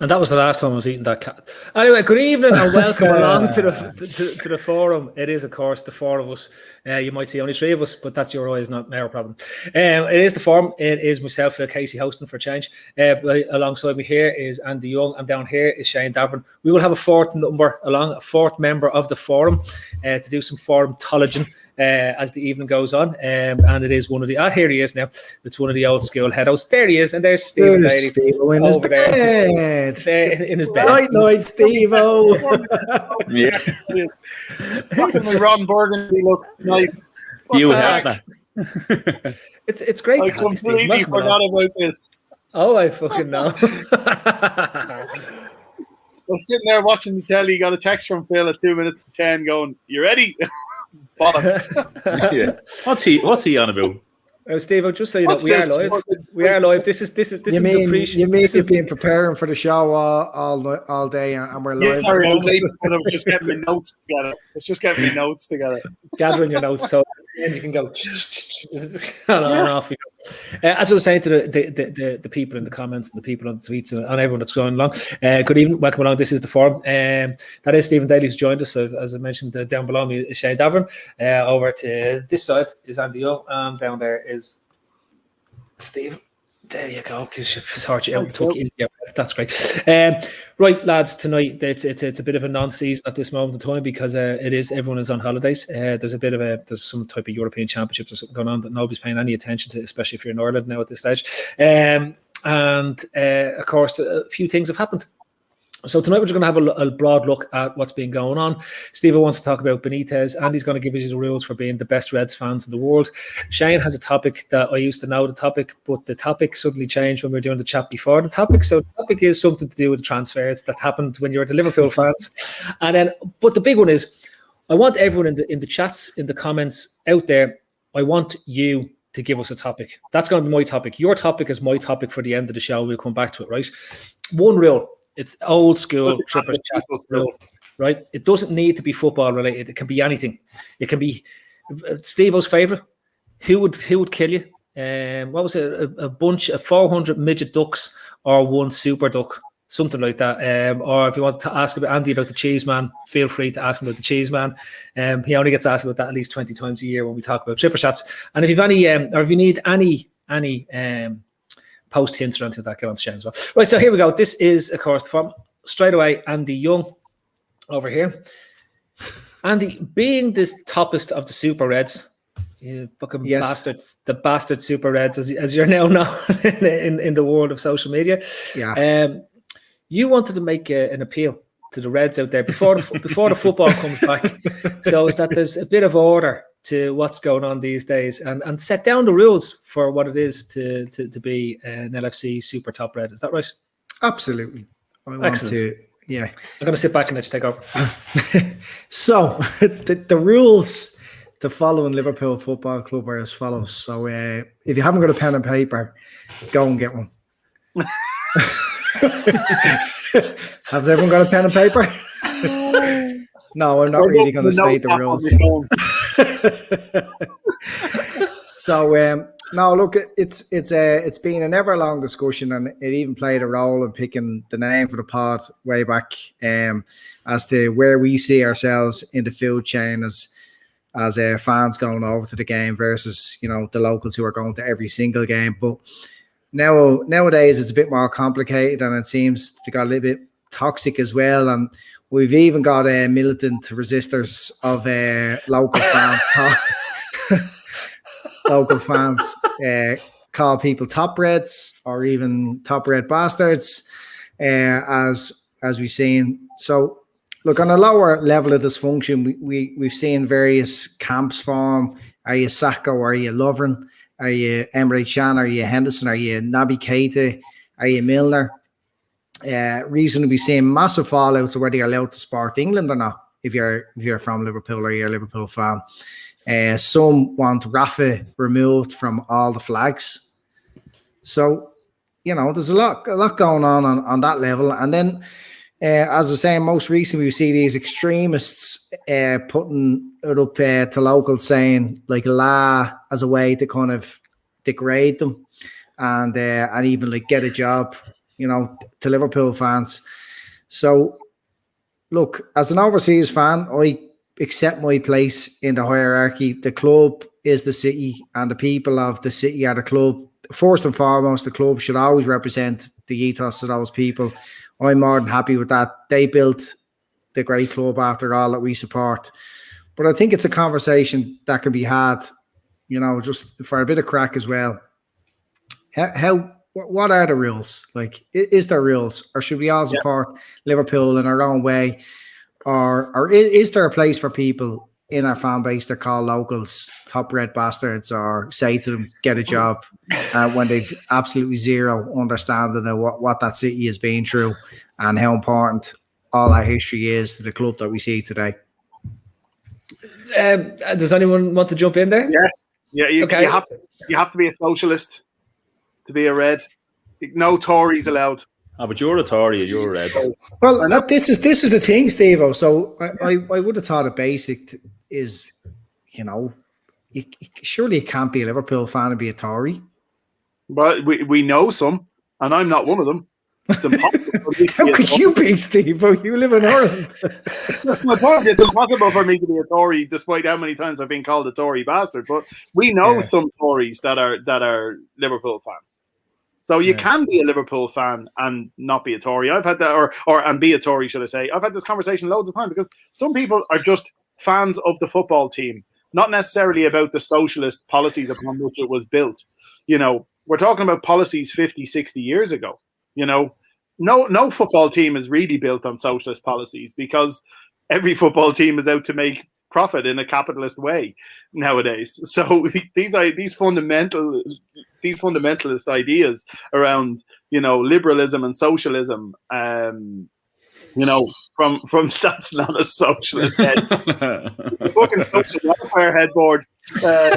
And that was the last time I was eating that cat. Anyway, good evening and welcome along to the forum. It is, of course, the four of us. You might see only three of us, but that's your eyes, not our problem. It is the forum. It is myself, Casey, hosting for a change. Alongside me here is Andy Young, and down here is Shane Davern. We will have a fourth member of the forum to do some forumtology as the evening goes on. And it is one of the... here he is now. It's one of the old school heados. There he is, and there's Stephen Daly over there. In his bed. Night, Steve-O. Yeah. Fucking my Ron Burgundy look. Night. You have that. It's great. I completely forgot about this. Oh, I fucking know. I was sitting there watching the telly. Got a text from Phil at 2 minutes to 10 going, "You ready?" Bollocks. Yeah. What's he on about? Steve, I'll just say that we are live. We are live. This is the pre-show. You mean you've been preparing for the show all day, and we're live. Yeah, sorry, I was just getting my notes together. Gathering your notes, so and you can go and off you go. As I was saying to the people in the comments and the people on the tweets and everyone that's going along, good evening, welcome along. This is the forum. That is Stephen Daly who's joined us. As I mentioned, down below me is Shane Davern. Over to this side is Andy Young, and down there is Steve. There you go. Sort you out. Yeah, that's great. Right, lads. Tonight it's a bit of a non-season at this moment in time because everyone is on holidays. There's some type of European Championship or something going on that nobody's paying any attention to, especially if you're in Ireland now at this stage. And of course, a few things have happened. So tonight we're just going to have a broad look at what's been going on. Steve wants to talk about Benitez, and he's going to give us the rules for being the best Reds fans in the world. Shane has a topic that I used to know the topic, but the topic suddenly changed when we were doing the chat before the topic. So the topic is something to do with the transfers that happened when you were the Liverpool fans. But the big one is, I want everyone in the chats, in the comments out there, I want you to give us a topic. That's going to be my topic. Your topic is my topic for the end of the show. We'll come back to it, right? One rule. It's old school Trippers chat rule, right? It doesn't need to be football related. It can be anything. It can be Steve-O's favourite. Who would kill you? What was it? A bunch of 400 midget ducks or one super duck, something like that. Or if you want to ask about Andy about the cheese man, feel free to ask him about the cheese man. He only gets asked about that at least 20 times a year when we talk about Trippers chats. And if you've any, or if you need any post hints or anything like that, get on to Shane as well. Right, so here we go. This is, of course, from straight away Andy Young over here. Andy, being the toppest of the Super Reds, you fucking bastards, the bastard Super Reds, as you're now known in the world of social media. Yeah. You wanted to make an appeal to the Reds out there before the football comes back, so is that there's a bit of order to what's going on these days, and set down the rules for what it is to be an LFC Super Top Red. Is that right? Absolutely. Excellent. I'm going to sit back and let you take over. So the rules to follow in Liverpool Football Club are as follows. So if you haven't got a pen and paper, go and get one. Has everyone got a pen and paper? No, I'm not really going to state the rules. So no, look, it's been an ever long discussion, and it even played a role in picking the name for the pod way back as to where we see ourselves in the food chain as fans going over to the game versus the locals who are going to every single game. But nowadays it's a bit more complicated, and it seems to got a little bit toxic as well. And we've even got militant resistors of local fans call people top reds or even top red bastards, as we've seen. So look, on a lower level of dysfunction, we've seen various camps form. Are you Sacco? Are you Lovren? Are you Emre Can? Are you Henderson? Are you Naby Keita? Are you Milner? Reason to be seeing massive fallouts of whether you're allowed to support England or not if you're from Liverpool or you're a Liverpool fan. Some want Rafa removed from all the flags. So, there's a lot going on that level. And then, as I was saying, most recently we see these extremists putting it up to locals saying like "la" as a way to kind of degrade them and even like get a job. to Liverpool fans. So, look, as an overseas fan, I accept my place in the hierarchy. The club is the city, and the people of the city are the club. First and foremost, the club should always represent the ethos of those people. I'm more than happy with that. They built the great club, after all, that we support. But I think it's a conversation that can be had, just for a bit of crack as well. What are the rules? Like, is there rules, or should we all support Liverpool in our own way? Or is there a place for people in our fan base that call locals top red bastards, or say to them, get a job, when they've absolutely zero understanding of what that city has been through and how important all our history is to the club that we see today? Does anyone want to jump in there? Yeah. You have to be a socialist to be a red. No Tories allowed. Oh, but you're a Tory and you're a red. Well, this is the thing, Stevo. So I would have thought a basic is, surely you can't be a Liverpool fan and be a Tory. But we know some, and I'm not one of them. It's impossible. How could you be, Stevo? You live in Ireland. That's my point. It's impossible for me to be a Tory, despite how many times I've been called a Tory bastard. But we know some Tories that are Liverpool fans. So you can be a Liverpool fan and not be a Tory. I've had that, and be a Tory, should I say? I've had this conversation loads of times, because some people are just fans of the football team, not necessarily about the socialist policies upon which it was built. We're talking about policies 50, 60 years ago. No football team is really built on socialist policies, because every football team is out to make profit in a capitalist way nowadays. So these fundamentalist ideas around liberalism and socialism, from that's not a socialist head. Fucking social welfare headboard. But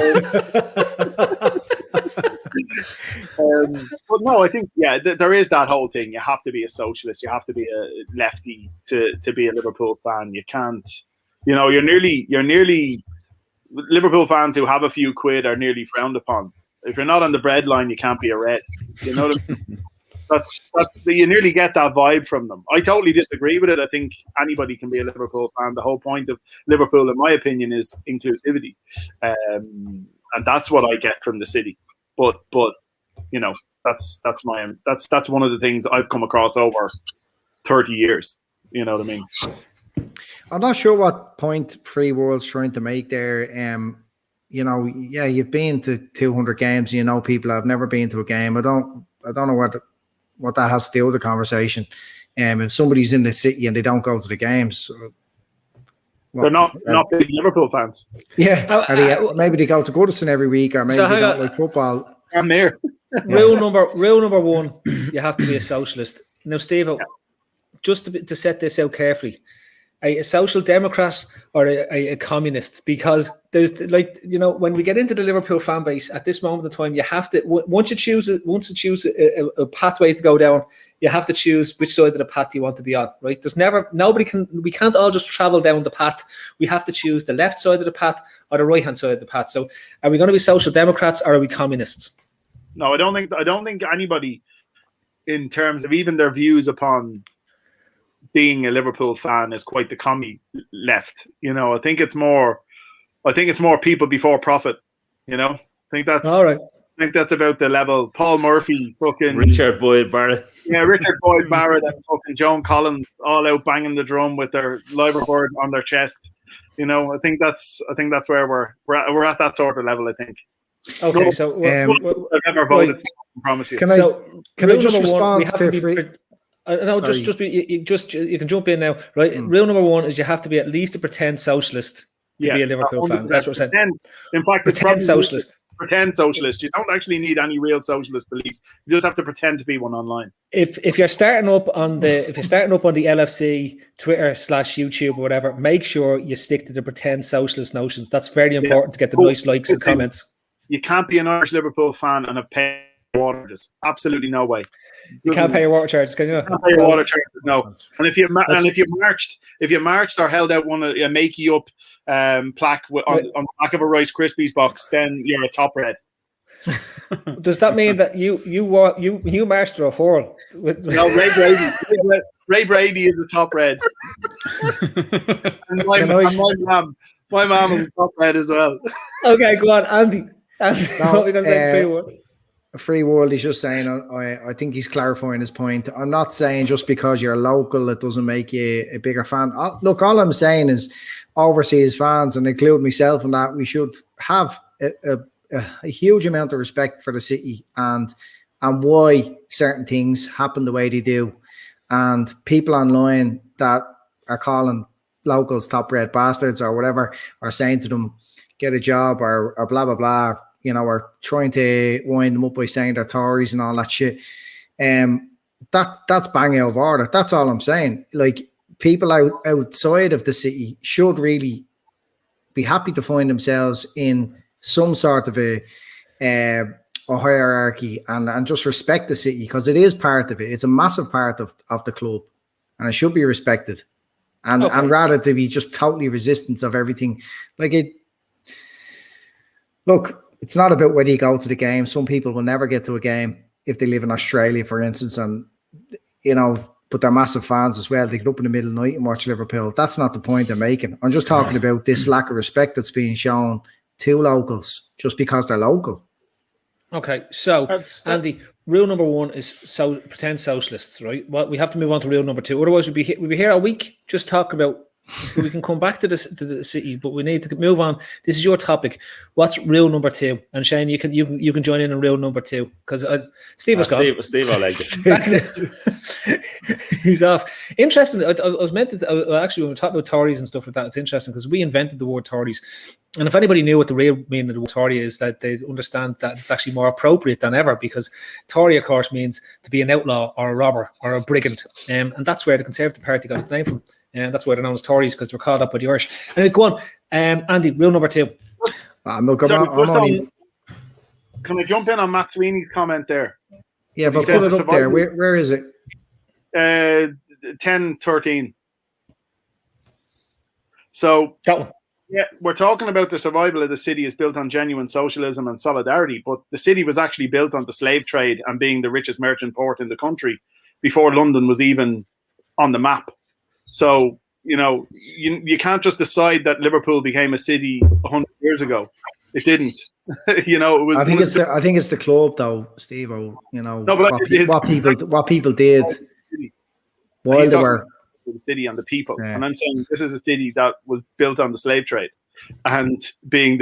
no, I think there is that whole thing. You have to be a socialist. You have to be a lefty to be a Liverpool fan. You can't. You're nearly Liverpool fans who have a few quid are nearly frowned upon. If you're not on the bread line, you can't be a red. You know what I mean? That's you nearly get that vibe from them. I totally disagree with it. I think anybody can be a Liverpool fan. The whole point of Liverpool, in my opinion, is inclusivity, and that's what I get from the city. But that's one of the things I've come across over 30 years. You know what I mean? I'm not sure what point Free World's trying to make there. You've been to 200 games. People have never been to a game. I don't know what that has to do with the conversation. If somebody's in the city and they don't go to the games, they're not big Liverpool fans. Yeah, maybe they go to Goodison every week, or maybe they don't like football. I'm there. Rule number one: you have to be a socialist. Now, Steve, just to set this out carefully. A social democrat or a communist, because there's when we get into the Liverpool fan base at this moment in time, you have to once you choose a pathway to go down, you have to choose which side of the path you want to be on, right? We can't all just travel down the path. We have to choose the left side of the path or the right hand side of the path. So are we going to be social democrats or are we communists? No, I don't think anybody, in terms of even their views upon being a Liverpool fan, is quite the commie left. I think it's more people before profit. I think that's all right. I think that's about the level. Paul Murphy, fucking Richard Boyd Barrett. Yeah, Richard Boyd Barrett and fucking Joan Collins all out banging the drum with their liveryboard on their chest. I think that's where we're at that sort of level, I think. Okay, so I've never voted for, I promise you. Can I just respond to free? No, you can jump in now, right? Rule number one is you have to be at least a pretend socialist to be a Liverpool fan. That's what I'm saying. In fact, pretend socialist. Pretend socialist. You don't actually need any real socialist beliefs. You just have to pretend to be one online. If you're starting up on the LFC Twitter / YouTube or whatever, make sure you stick to the pretend socialist notions. That's very important to get the nice likes and comments. You can't be an Irish Liverpool fan and have paid water charges. Absolutely no way. You can't pay your water charges, can you? You can't pay your water charges, no. And if you marched or held out a makey up plaque on the back of a Rice Krispies box, then you're a top red. Does that mean that you master a whirl? No, Ray Brady is the top red. And my mom is the top red as well. Okay, go on, Andy. What are you going to say? Free world, he's just saying, I think he's clarifying his point. I'm not saying just because you're local, it doesn't make you a bigger fan. Look, all I'm saying is overseas fans, and include myself in that, we should have a huge amount of respect for the city and why certain things happen the way they do. And people online that are calling locals top red bastards or whatever, are saying to them, get a job or blah, blah, blah, you know, or trying to wind them up by saying they're Tories and all that shit. That's bang out of order. That's all I'm saying. Like, people outside of the city should really be happy to find themselves in some sort of a hierarchy and just respect the city, because it is part of it. It's a massive part of the club, and it should be respected. And rather to be just totally resistant of everything. Like, look, it's not about whether you go to the game. Some people will never get to a game if they live in Australia, for instance, and, you know, but they're massive fans as well. They get up in the middle of the night and watch Liverpool. That's not the point I'm making. I'm just talking about this lack of respect that's being shown to locals just because they're local. Okay, so Andy, rule number one is pretend socialists, right? Well, we have to move on to rule number two. Otherwise, we'd be here a week just talking about. We can come back to the city, but we need to move on. This is your topic. What's rule number two? And Shane, you can join in on rule number two, because Steve was gone. Steve, I like it. He's off. Interesting. I was meant to actually, when we talk about Tories and stuff like that, it's interesting because we invented the word Tories. And if anybody knew what the real meaning of the word Tory is, that they understand that it's actually more appropriate than ever, because Tory, of course, means to be an outlaw or a robber or a brigand. And that's where the Conservative Party got its name from. And that's why they're known as Tories, because they're called up by the Irish. And go on, Andy, rule number two. Can I jump in on Matt Sweeney's comment there? Yeah, but put it up there. Where is it? 10-13. So, yeah, we're talking about the survival of the city is built on genuine socialism and solidarity, but the city was actually built on the slave trade and being the richest merchant port in the country before London was even on the map. So, you know, you can't just decide that Liverpool became a city 100 years ago. It didn't. You know, it was. I think it's the club, though, Steve. You know, what people did while they were the city and the people. Yeah. And I'm saying this is a city that was built on the slave trade and being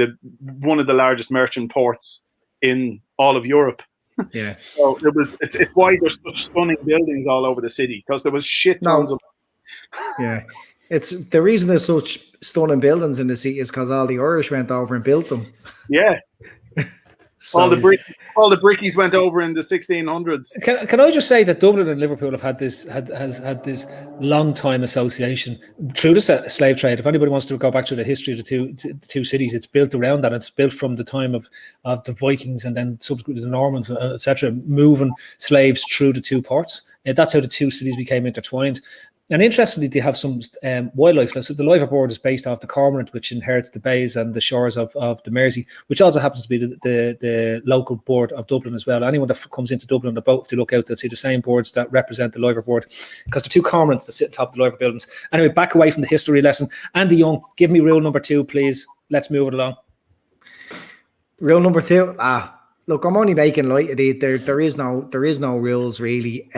one of the largest merchant ports in all of Europe. Yeah. So it's why there's such stunning buildings all over the city, because there was shit tons of. Yeah, it's the reason there's such stunning buildings in the city is because all the Irish went over and built them. Yeah, so, all the brickies went over in the 1600s. Can I just say that Dublin and Liverpool have had this this long time association through the slave trade. If anybody wants to go back to the history of the two cities, it's built around that. It's built from the time of the Vikings and then subsequently the Normans, etc., moving slaves through the two ports. That's how the two cities became intertwined. And interestingly, they have some wildlife. So the liveaboard is based off the cormorant, which inherits the bays and the shores of the Mersey, which also happens to be the local board of Dublin as well. Anyone that comes into Dublin on the boat, if they look out, they'll see the same boards that represent the liveaboard, because the two cormorants that sit atop the liveaboard buildings. Anyway, back away from the history lesson. Andy Young, give me rule number two, please. Let's move it along. Rule number two. Look, I'm only making light of it. There is no rules really.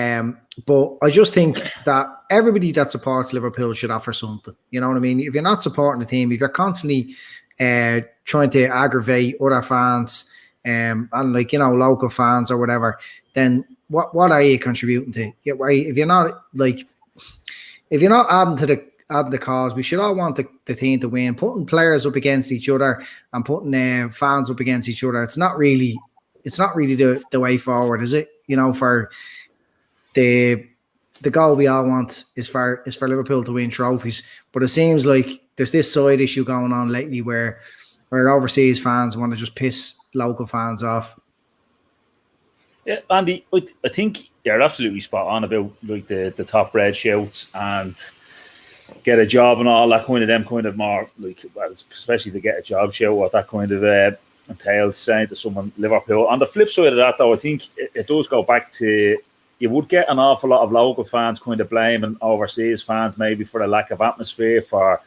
But I just think that everybody that supports Liverpool should offer something. You know what I mean? If you're not supporting the team, if you're constantly trying to aggravate other fans and like, you know, local fans or whatever, then what are you contributing to? If you're not adding to the cause, we should all want the team to win. Putting players up against each other and putting fans up against each other, it's not really the way forward, is it? You know, for the goal we all want is for Liverpool to win trophies. But it seems like there's this side issue going on lately where overseas fans want to just piss local fans off. Yeah, Andy, I think you're absolutely spot on about like the top red shouts and get a job and all that kind of more like, well, especially to get a job shout or that kind of entails saying to someone Liverpool. On the flip side of that, though, I think it does go back to, you would get an awful lot of local fans kind of blaming overseas fans maybe for the lack of atmosphere, for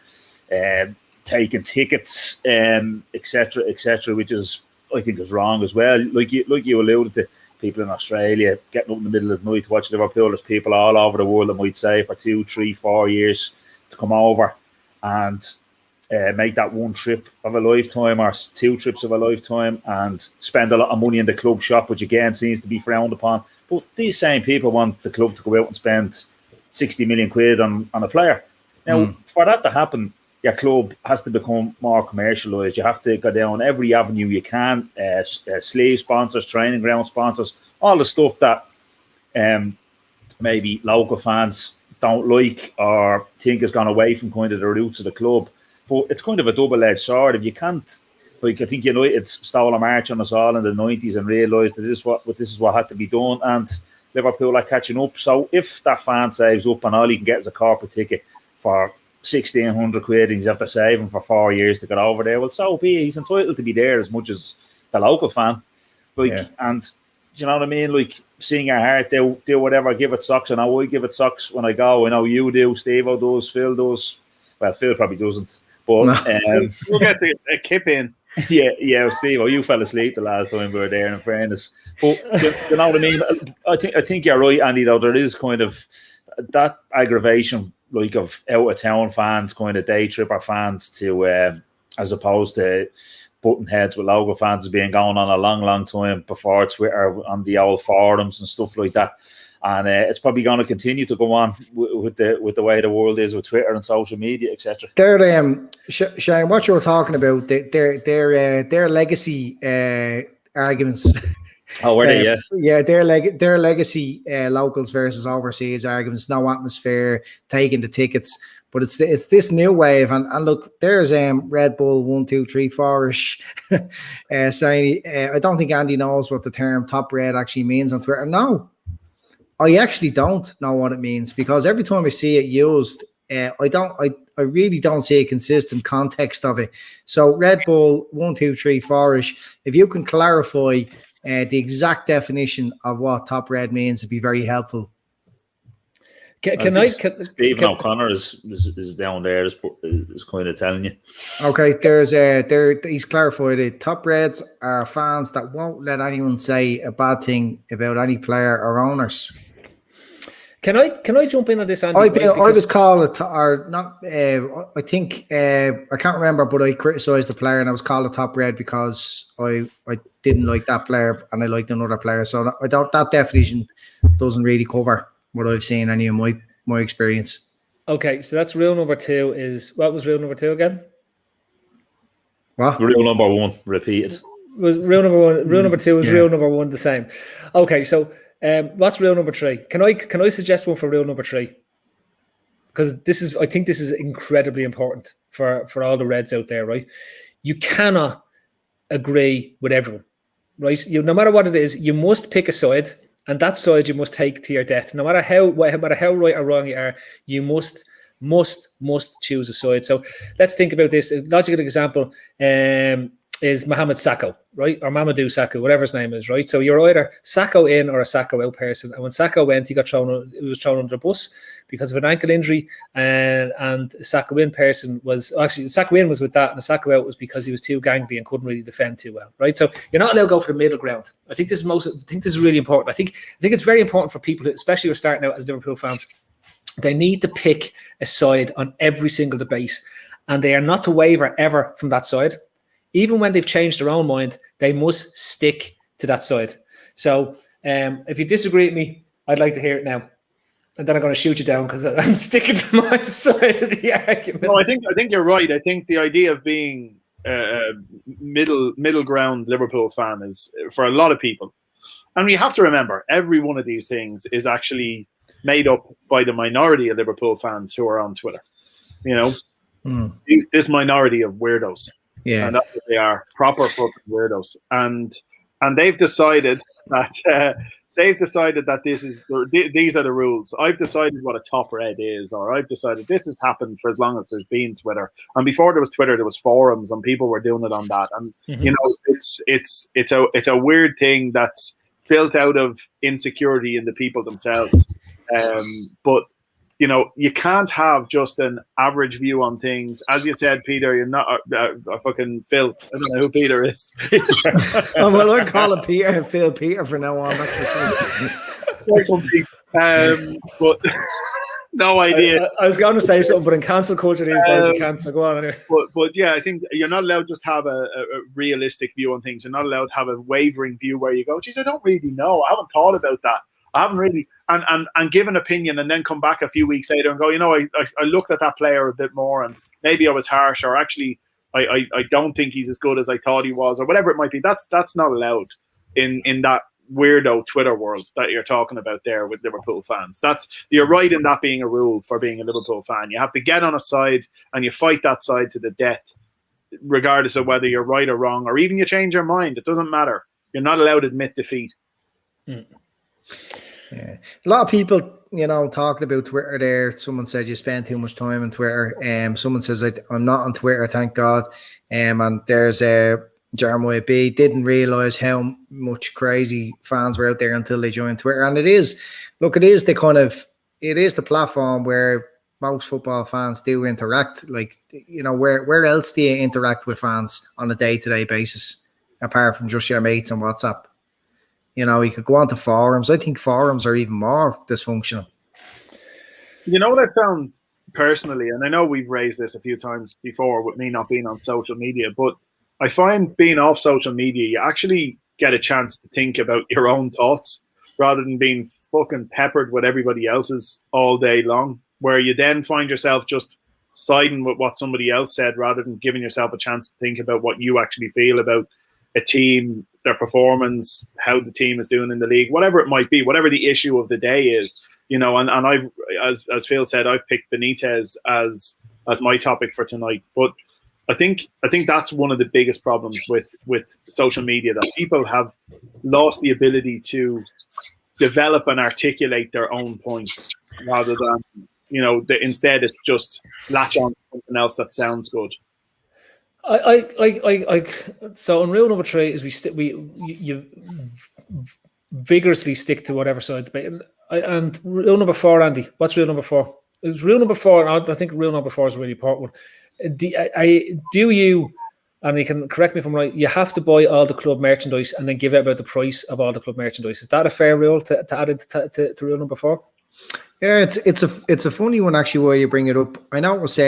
taking tickets, etc., which is, I think, is wrong as well. Like you alluded to, people in Australia getting up in the middle of the night to watch Liverpool. There's people all over the world that might say for 2, 3, 4 years to come over and make that one trip of a lifetime or 2 trips of a lifetime and spend a lot of money in the club shop, which again seems to be frowned upon. But these same people want the club to go out and spend 60 million quid on a player. Now, for that to happen, your club has to become more commercialised. You have to go down every avenue you can, sleeve sponsors, training ground sponsors, all the stuff that maybe local fans don't like or think has gone away from kind of the roots of the club. But it's kind of a double-edged sword. If you can't, like, I think United stole a march on us all in the 90s and realised that this is what had to be done, and Liverpool are catching up. So if that fan saves up and all he can get is a corporate ticket for 1,600 quid and he's after saving for 4 years to get over there, well, so be it. He's entitled to be there as much as the local fan. And you know what I mean? Like, sing your heart, do whatever, give it socks. I know I give it socks when I go. I know you do, Stevo does, Phil does. Well, Phil probably doesn't. But we'll get a kip in. Yeah, Steve, you fell asleep the last time we were there, in fairness. But you know what I mean? I think you're right, Andy, though. There is kind of that aggravation, like, of out-of-town fans, kind of day tripper fans, to as opposed to button heads with local fans, has been going on a long, long time before Twitter, on the old forums and stuff like that. And it's probably going to continue to go on with the way the world is with Twitter and social media, etc. Shane, what you were talking about, their legacy arguments. Oh, were they? Yeah, their legacy locals versus overseas arguments. No atmosphere, taking the tickets, but it's this new wave. And look, there's Red Bull 1, 2, 3, 4ish saying, I don't think Andy knows what the term top red actually means on Twitter. No, I actually don't know what it means, because every time I see it used, I really don't see a consistent context of it. So Red Bull 1, 2, 3, 4ish. If you can clarify the exact definition of what top red means, it'd be very helpful. Stephen O'Connor is down there, is kind of telling you. Okay, he's clarified it. Top reds are fans that won't let anyone say a bad thing about any player or owners. Can I jump in on this, Andy? I was called I think I can't remember, but I criticised the player and I was called a top red because I didn't like that player and I liked another player. So that definition doesn't really cover what I've seen, any of my experience. Okay, so that's rule number 2. Is what was rule number 2 again? What? Rule number 1, repeated. Was rule number 1? Rule number 2 was rule number 1 the same. Okay, so what's rule number 3? Can I suggest one for rule number 3? Because I think this is incredibly important for all the Reds out there, right? You cannot agree with everyone, right? No matter what it is, you must pick a side, and that side you must take to your death. No matter how right or wrong you are, you must choose a side. So let's think about this. A logical example is Mohamed Sakho, right? Or Mamadou Sakho, whatever his name is, right? So you're either Sakho in or a Sakho out person. And when Sakho went, he was thrown under the bus because of an ankle injury. And Sakho in person Sakho in was with that, and the Sakho out was because he was too gangly and couldn't really defend too well, right? So you're not allowed to go for the middle ground. I think this is really important. I think it's very important for people, especially who are starting out as Liverpool fans. They need to pick a side on every single debate, and they are not to waver ever from that side. Even when they've changed their own mind, they must stick to that side. So if you disagree with me, I'd like to hear it now. And then I'm going to shoot you down because I'm sticking to my side of the argument. No, I think you're right. I think the idea of being a middle ground Liverpool fan is, for a lot of people, and we have to remember, every one of these things is actually made up by the minority of Liverpool fans who are on Twitter. You know, this minority of weirdos. Yeah, and that's what they are, proper fucking weirdos. And they've decided that they've decided that these are the rules. I've decided what a top red is, or I've decided this has happened for as long as there's been Twitter. And before there was Twitter, there was forums, and people were doing it on that. And you know, it's a weird thing that's built out of insecurity in the people themselves. But you know, you can't have just an average view on things. As you said, Peter, you're not a fucking Phil. I don't know who Peter is. Oh, well, I call him Peter, Phil Peter from now on. That's but no idea. I was going to say something, but in cancel culture these days, you can't. So go on anyway. But yeah, I think you're not allowed to just have a realistic view on things. You're not allowed to have a wavering view where you go, geez, I don't really know. I haven't thought about that. I haven't really, and give an opinion and then come back a few weeks later and go, you know, I looked at that player a bit more and maybe I was harsh, or actually I don't think he's as good as I thought he was, or whatever it might be. That's not allowed in that weirdo Twitter world that you're talking about there with Liverpool fans. You're right in that being a rule for being a Liverpool fan. You have to get on a side and you fight that side to the death, regardless of whether you're right or wrong, or even you change your mind. It doesn't matter. You're not allowed to admit defeat. Yeah. A lot of people, you know, talking about Twitter there. Someone said you spend too much time on Twitter. Someone says I'm not on Twitter, thank God. And there's Jeremiah B didn't realise how much crazy fans were out there until they joined Twitter. And it is the platform where most football fans do interact. Like, you know, where else do you interact with fans on a day-to-day basis apart from just your mates on WhatsApp? You know, you could go on to forums. I think forums are even more dysfunctional. You know what I found personally, and I know we've raised this a few times before with me not being on social media, but I find being off social media, you actually get a chance to think about your own thoughts rather than being fucking peppered with everybody else's all day long, where you then find yourself just siding with what somebody else said rather than giving yourself a chance to think about what you actually feel about a team, their performance, how the team is doing in the league, whatever it might be, whatever the issue of the day is, you know. And I've, as Phil said, I've picked Benitez as my topic for tonight. But I think that's one of the biggest problems with social media, that people have lost the ability to develop and articulate their own points, rather than, you know, instead it's just latch on to something else that sounds good. So on rule number 3 is you vigorously stick to whatever side debate. And rule number 4, Andy, what's rule number 4? It's rule number 4, and I think rule number 4 is a really important one. Do you, and you can correct me if I'm right, you have to buy all the club merchandise and then give out about the price of all the club merchandise. Is that a fair rule to add into to rule number 4? Yeah, it's a funny one actually why you bring it up. I know it was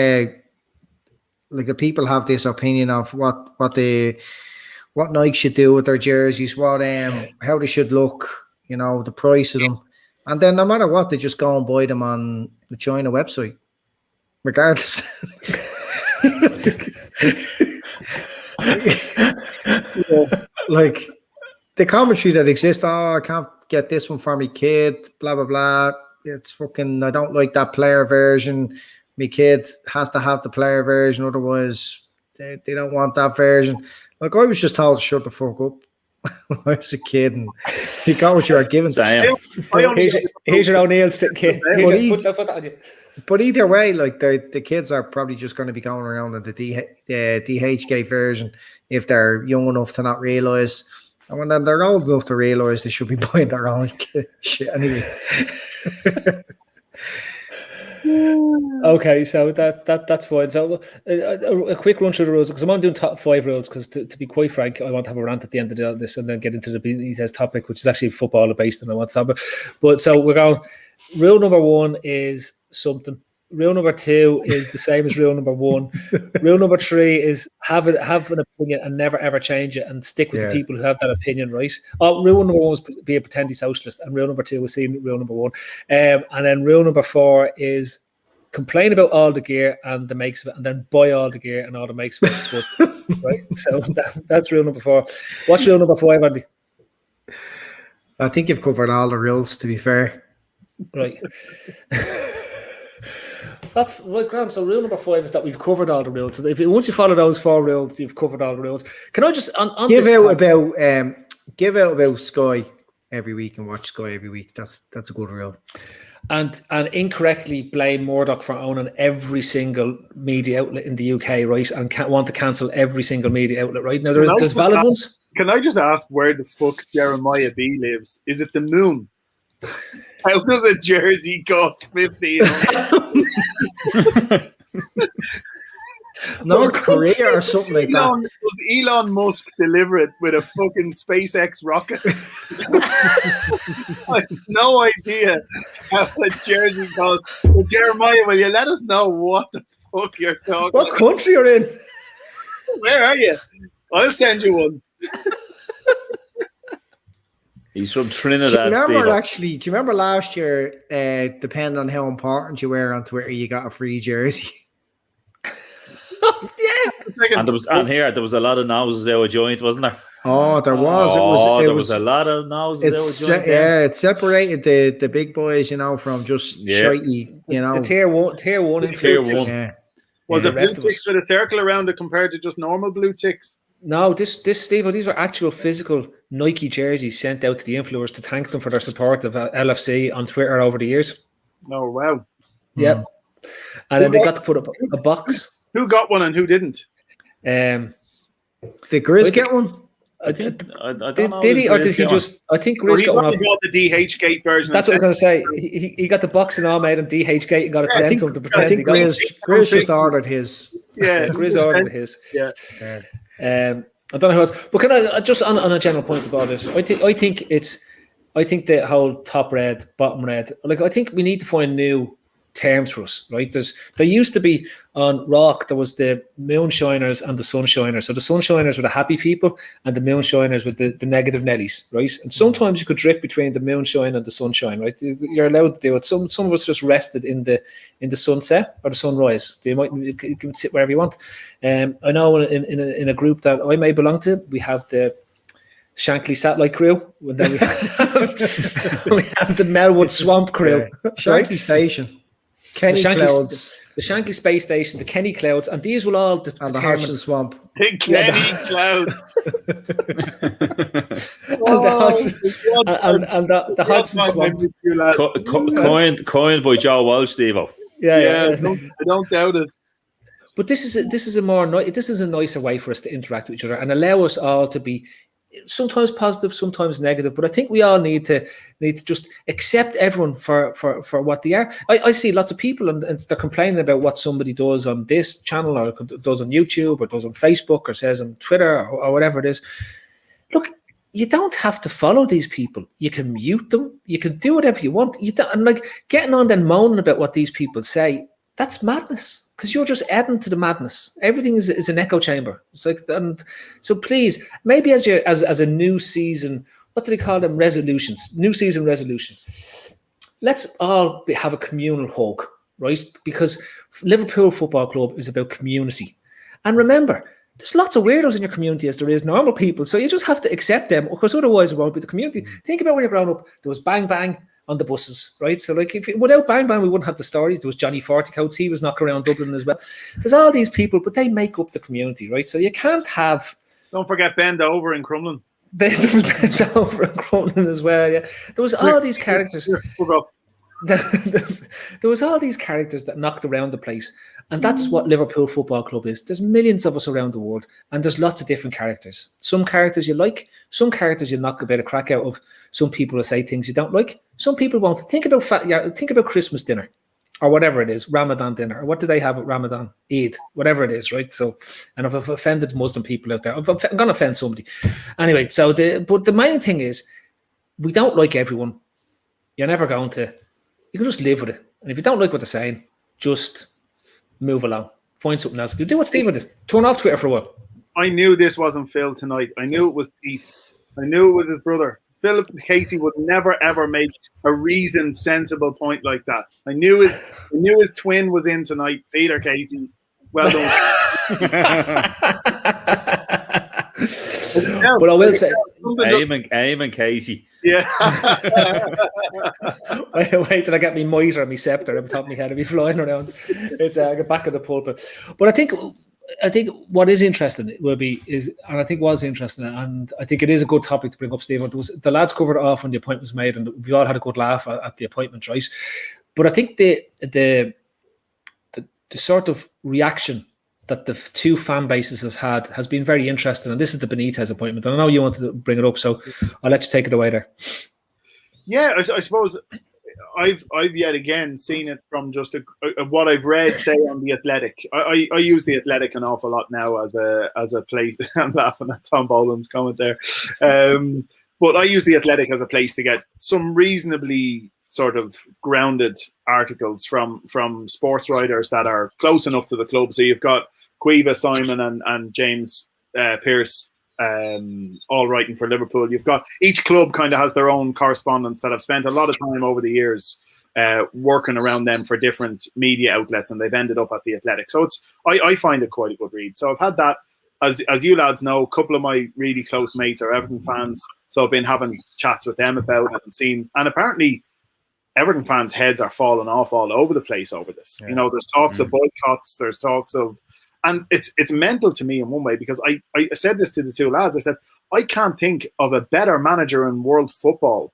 like the people have this opinion of what Nike should do with their jerseys, how they should look, you know, the price of them, and then no matter what, they just go and buy them on the China website, regardless. Like the commentary that exists, I can't get this one for me kid, blah blah blah. It's fucking, I don't like that player version. My kid has to have the player version, otherwise they don't want that version. Like, I was just told to shut the fuck up when I was a kid, and you got what you were given. Here's your O'Neill's kid. But either way, like the kids are probably just going to be going around in the DHK version if they're young enough to not realise. And when they're old enough to realise, they should be buying their own shit anyway. Okay, so that's fine. So a quick run through the rules, because I'm only doing top 5 rules, because to be quite frank, I want to have a rant at the end of this and then get into the Benitez topic, which is actually football based, and I want to talk about. But so we're going. Rule number 1 is something. Rule number 2 is the same as rule number 1. Rule number 3 is have an opinion and never ever change it, and stick with the people who have that opinion, right? Rule number 1 was be a pretending socialist, and rule number 2 was seeing rule number 1. And then rule number 4 is complain about all the gear and the makes of it, and then buy all the gear and all the makes of it. But, right? So that's rule number 4. What's rule number 5, Andy? I think you've covered all the rules, to be fair. Right. That's right, Graham. So rule number 5 is that we've covered all the rules. So once you follow those 4 rules, you've covered all the rules. Can I just give out about Sky? every week and watch Sky every week. That's a good rule. And incorrectly blame Murdoch for owning every single media outlet in the UK, right? And want to cancel every single media outlet, right? Now, there's valid ones. Can I just ask where the fuck Jeremiah B lives? Is it the moon? How does a jersey cost 50? North Korea or something like that. Does Elon Musk deliver it with a fucking SpaceX rocket? I have no idea how a jersey costs. But Jeremiah, will you let us know what the fuck you're talking about? What country you're in? Where are you? I'll send you one. He's from Trinidad. Do you remember last year, depending on how important you were on Twitter, you got a free jersey? Yeah. And there was a lot of noses out of joint, wasn't there? Oh, there was. There was a lot of noses out of joint. It separated the big boys, from just shitey, The tier one. Yeah. Was it blue ticks with a circle around it compared to just normal blue ticks? No, this Steve, these were actual physical Nike jerseys sent out to the influencers to thank them for their support of LFC on Twitter over the years. Oh, wow. Yep. And then they got to put up a box. Who got one and who didn't? Did Grizz get one? I don't know. Did he, or did he just? I think Grizz got one. He got the DH Gate version. That's what I'm going to say. He got the box and all made him DH Gate and got it sent to him to pretend. I think Grizz just ordered his. Yeah, Grizz ordered his. Yeah. I don't know who else, but can I just on a general point about this? I think the whole top red, bottom red. Like, I think we need to find new terms for us, right? There used to be on Rock, there was the moonshiners and the sunshiners. So the sunshiners were the happy people and the moonshiners were the negative Nellies, right? And sometimes you could drift between the moonshine and the sunshine, right? You're allowed to do it. Some of us just rested in the sunset or the sunrise. You can sit wherever you want. I know in a group that I may belong to, we have the Shankly Satellite crew, and then we have the Melwood Swamp crew. Yeah. Shankly Station. Kenny Clouds, the Shankly Space Station, the Kenny Clouds, and these will all and the Hodgson Swamp. Big Kenny Clouds. and the Hodgson Swamp. Coined by Joe Walsh, Stevo. Yeah. I don't doubt it. But this is a nicer way for us to interact with each other and allow us all to be sometimes positive, sometimes negative, but I think we all need to just accept everyone for what they are. I see lots of people and they're complaining about what somebody does on this channel or does on YouTube or does on Facebook or says on Twitter or whatever it is. Look, you don't have to follow these people. You can mute them. You can do whatever you want. And like getting on then moaning about what these people say, that's madness, because you're just adding to the madness. Everything is an echo chamber. It's like, and so please, maybe as a new season, what do they call them? Resolutions, new season resolution. Let's all have a communal hug, right? Because Liverpool Football Club is about community. And remember, there's lots of weirdos in your community as there is normal people. So you just have to accept them, because otherwise it won't be the community. Think about when you're growing up, there was Bang Bang on the buses, right? So like without Bang Bang, we wouldn't have the stories. There was Johnny Forticoats, he was knocking around Dublin as well. There's all these people, but they make up the community, right? So you can't have... Don't forget Bend Over in Crumlin. There was Bend Over in Crumlin as well, yeah. There was all these characters. There was all these characters that knocked around the place. And that's what Liverpool Football Club is. There's millions of us around the world, and there's lots of different characters. Some characters you like, some characters you knock a bit of crack out of. Some people will say things you don't like. Some people won't. Think about Christmas dinner or whatever it is, Ramadan dinner, or what do they have at Ramadan? Eid, whatever it is, right? So, and if I've offended Muslim people out there, I'm going to offend somebody. Anyway, but the main thing is, we don't like everyone. You're never going to. You can just live with it. And if you don't like what they're saying, just move along. Find something else to do. What Stephen did. Turn off Twitter for a while. I knew this wasn't Phil tonight. I knew it was Pete. I knew it was his brother. Philip Casey would never ever make a reasoned, sensible point like that. I knew his twin was in tonight, Peter Casey. Well done. But I will say, Eamon Casey. Yeah. wait till I get me mitre and me sceptre on top of my head and be flying around. It's get back of the pulpit. But I think I think what is interesting will be and I think was interesting, and I think it is a good topic to bring up, Steve. The lads covered it off when the appointment was made, and we all had a good laugh at the appointment, right? But I think the sort of reaction that the two fan bases have had has been very interesting, and this is the Benitez appointment. And I know you wanted to bring it up, so I'll let you take it away there. Yeah, I suppose I've yet again seen it from just what I've read, say, on The Athletic. I use The Athletic an awful lot now as a place. I'm laughing at Tom Boland's comment there. But I use The Athletic as a place to get some reasonably sort of grounded articles from sports writers that are close enough to the club. So you've got Quiva, Simon and James Pearce all writing for Liverpool. You've got each club kind of has their own correspondents that have spent a lot of time over the years working around them for different media outlets, and they've ended up at The Athletic. So I find it quite a good read. So I've had that, as you lads know, a couple of my really close mates are Everton fans, so I've been having chats with them about it and apparently Everton fans' heads are falling off all over the place over this. Yeah. You know, there's talks of boycotts, there's talks of, and it's mental to me in one way, because I said this to the two lads. I said, I can't think of a better manager in world football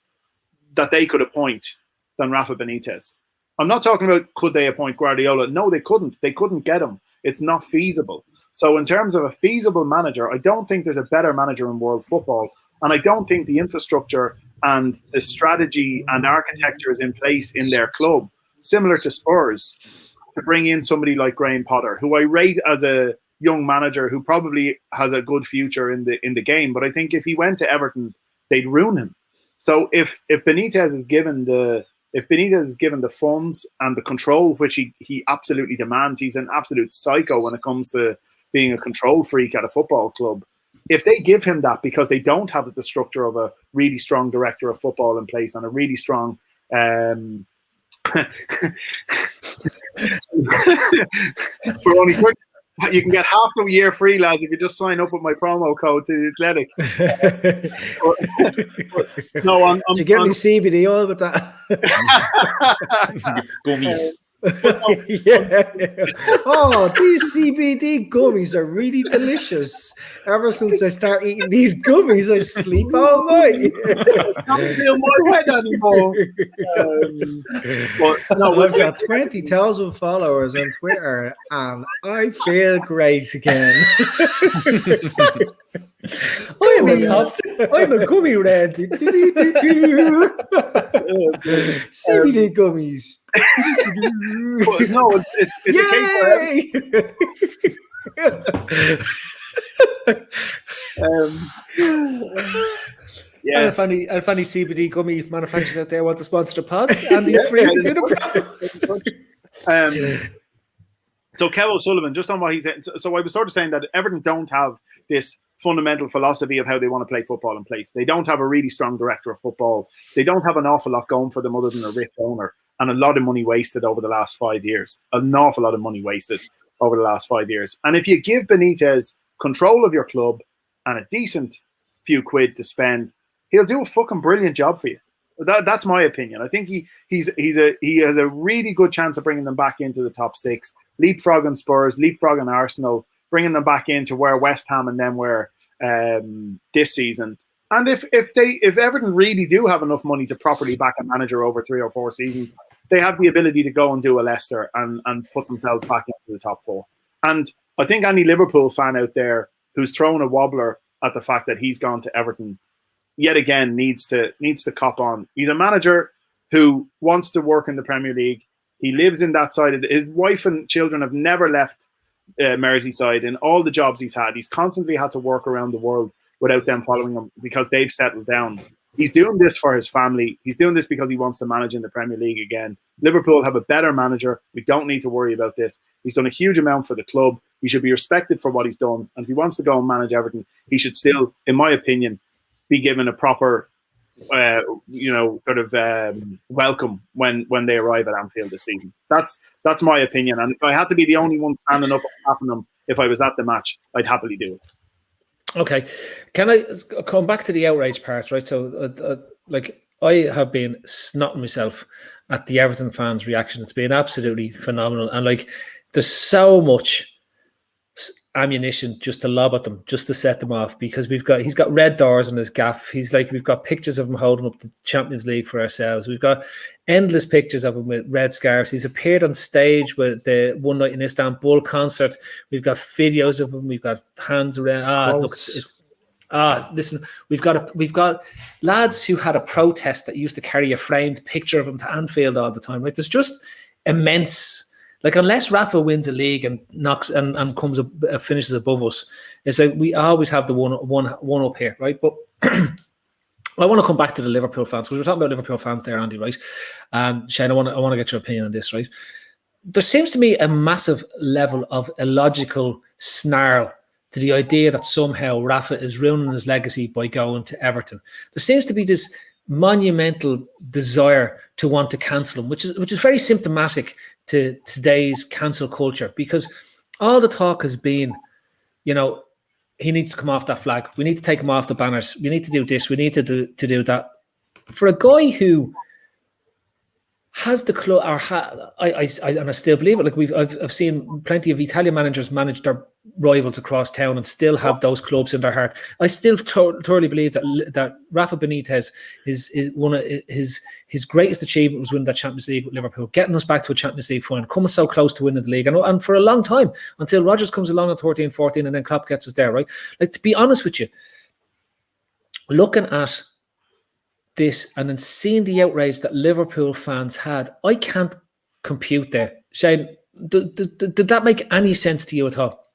that they could appoint than Rafa Benitez. I'm not talking about could they appoint Guardiola. No, they couldn't. They couldn't get him. It's not feasible. So in terms of a feasible manager, I don't think there's a better manager in world football. And I don't think the infrastructure and the strategy and architecture is in place in their club, similar to Spurs, to bring in somebody like Graham Potter, who I rate as a young manager who probably has a good future in the game. But I think if he went to Everton, they'd ruin him. So if Benitez is given the funds and the control, which he absolutely demands, he's an absolute psycho when it comes to being a control freak at a football club. If they give him that because they don't have the structure of a really strong director of football in place and a really strong for only 30, you can get half a year free, lads, if you just sign up with my promo code to The Athletic. No, did you get me CBD all with that? Gummies. Yeah. Oh, these CBD gummies are really delicious. Ever since I start eating these gummies, I sleep all night. I don't feel my head anymore. I've got 20,000 followers on Twitter, and I feel great again. I'm a gummy red. CBD gummies. No, it's yay! Yeah. And if any CBD gummy manufacturers out there want to sponsor the pod, and he's free to do the promos. So Kev O'Sullivan, just on what he said, so I was sort of saying that Everton don't have this fundamental philosophy of how they want to play football in place. They don't have a really strong director of football. They don't have an awful lot going for them other than a rich owner, and a lot of money wasted over the last 5 years. An awful lot of money wasted over the last 5 years. And if you give Benitez control of your club and a decent few quid to spend, he'll do a fucking brilliant job for you. That's my opinion. I think he has a really good chance of bringing them back into the top six, leapfrogging Spurs, leapfrogging Arsenal, bringing them back into where West Ham and them were this season. And if Everton really do have enough money to properly back a manager over 3 or 4 seasons, they have the ability to go and do a Leicester and put themselves back into the top 4. And I think any Liverpool fan out there who's thrown a wobbler at the fact that he's gone to Everton yet again needs to cop on. He's a manager who wants to work in the Premier League. He lives in that side. His wife and children have never left Merseyside in all the jobs he's had. He's constantly had to work around the world without them following him because they've settled down. He's doing this for his family. He's doing this because he wants to manage in the Premier League again. Liverpool have a better manager. We don't need to worry about this. He's done a huge amount for the club. He should be respected for what he's done. And if he wants to go and manage Everton, he should still, in my opinion, be given a proper, welcome when they arrive at Anfield this season. That's my opinion. And if I had to be the only one standing up and clapping them if I was at the match, I'd happily do it. Okay, can I come back to the outrage part? Right, so I have been snotting myself at the Everton fans' reaction. It's been absolutely phenomenal, and there's so much ammunition just to lob at them, just to set them off, because he's got red doors on his gaff. We've got pictures of him holding up the Champions League for ourselves. We've got endless pictures of him with red scarves. He's appeared on stage with the One Night in Istanbul concert. We've got videos of him. We've got hands around. Listen, we've got lads who had a protest that used to carry a framed picture of him to Anfield all the time. Right? There's just immense. Like, unless Rafa wins a league and knocks and finishes above us, it's like we always have the one up here, right? But I want to come back to the Liverpool fans, because we're talking about Liverpool fans there, Andy, right? Shane, I want to get your opinion on this, right? There seems to me a massive level of illogical snarl to the idea that somehow Rafa is ruining his legacy by going to Everton. There seems to be this monumental desire to want to cancel him, which is very symptomatic to today's cancel culture, because all the talk has been, he needs to come off that flag. We need to take him off the banners. We need to do this. We need to do that. For a guy who has the club, I still believe it. Like I've seen plenty of Italian managers manage their rivals across town and still have those clubs in their heart. I still thoroughly believe that Rafa Benitez is one of his greatest achievement was winning that Champions League with Liverpool, getting us back to a Champions League final, coming so close to winning the league, and for a long time until Rodgers comes along at 13-14, and then Klopp gets us there, right? Like, to be honest with you, looking at this and then seeing the outrage that Liverpool fans had, I can't compute there. Shane, did that make any sense to you at all?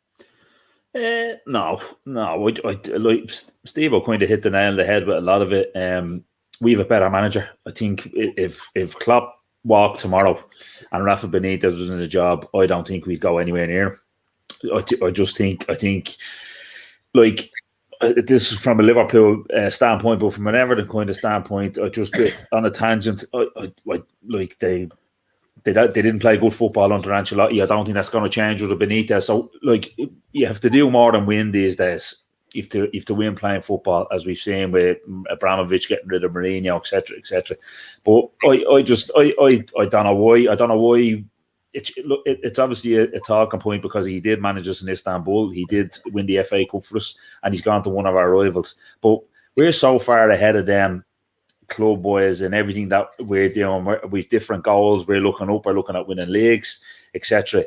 No. Like Stevo kind of hit the nail on the head with a lot of it. We have a better manager. I think if Klopp walked tomorrow and Rafa Benitez was in the job, I don't think we'd go anywhere near him. I think like, this is from a Liverpool standpoint, but from an Everton kind of standpoint, I just on a tangent, like they didn't play good football under Ancelotti. I don't think that's going to change with Benitez. So, like, you have to do more than win these days. If to win playing football, as we've seen with Abramovich getting rid of Mourinho, etc., etc. But I don't know why. I don't know why. It's obviously a talking point because he did manage us in Istanbul. He did win the FA Cup for us, and he's gone to one of our rivals. But we're so far ahead of them club boys and everything that we're doing. We've different goals. We're looking up. We're looking at winning leagues, etc.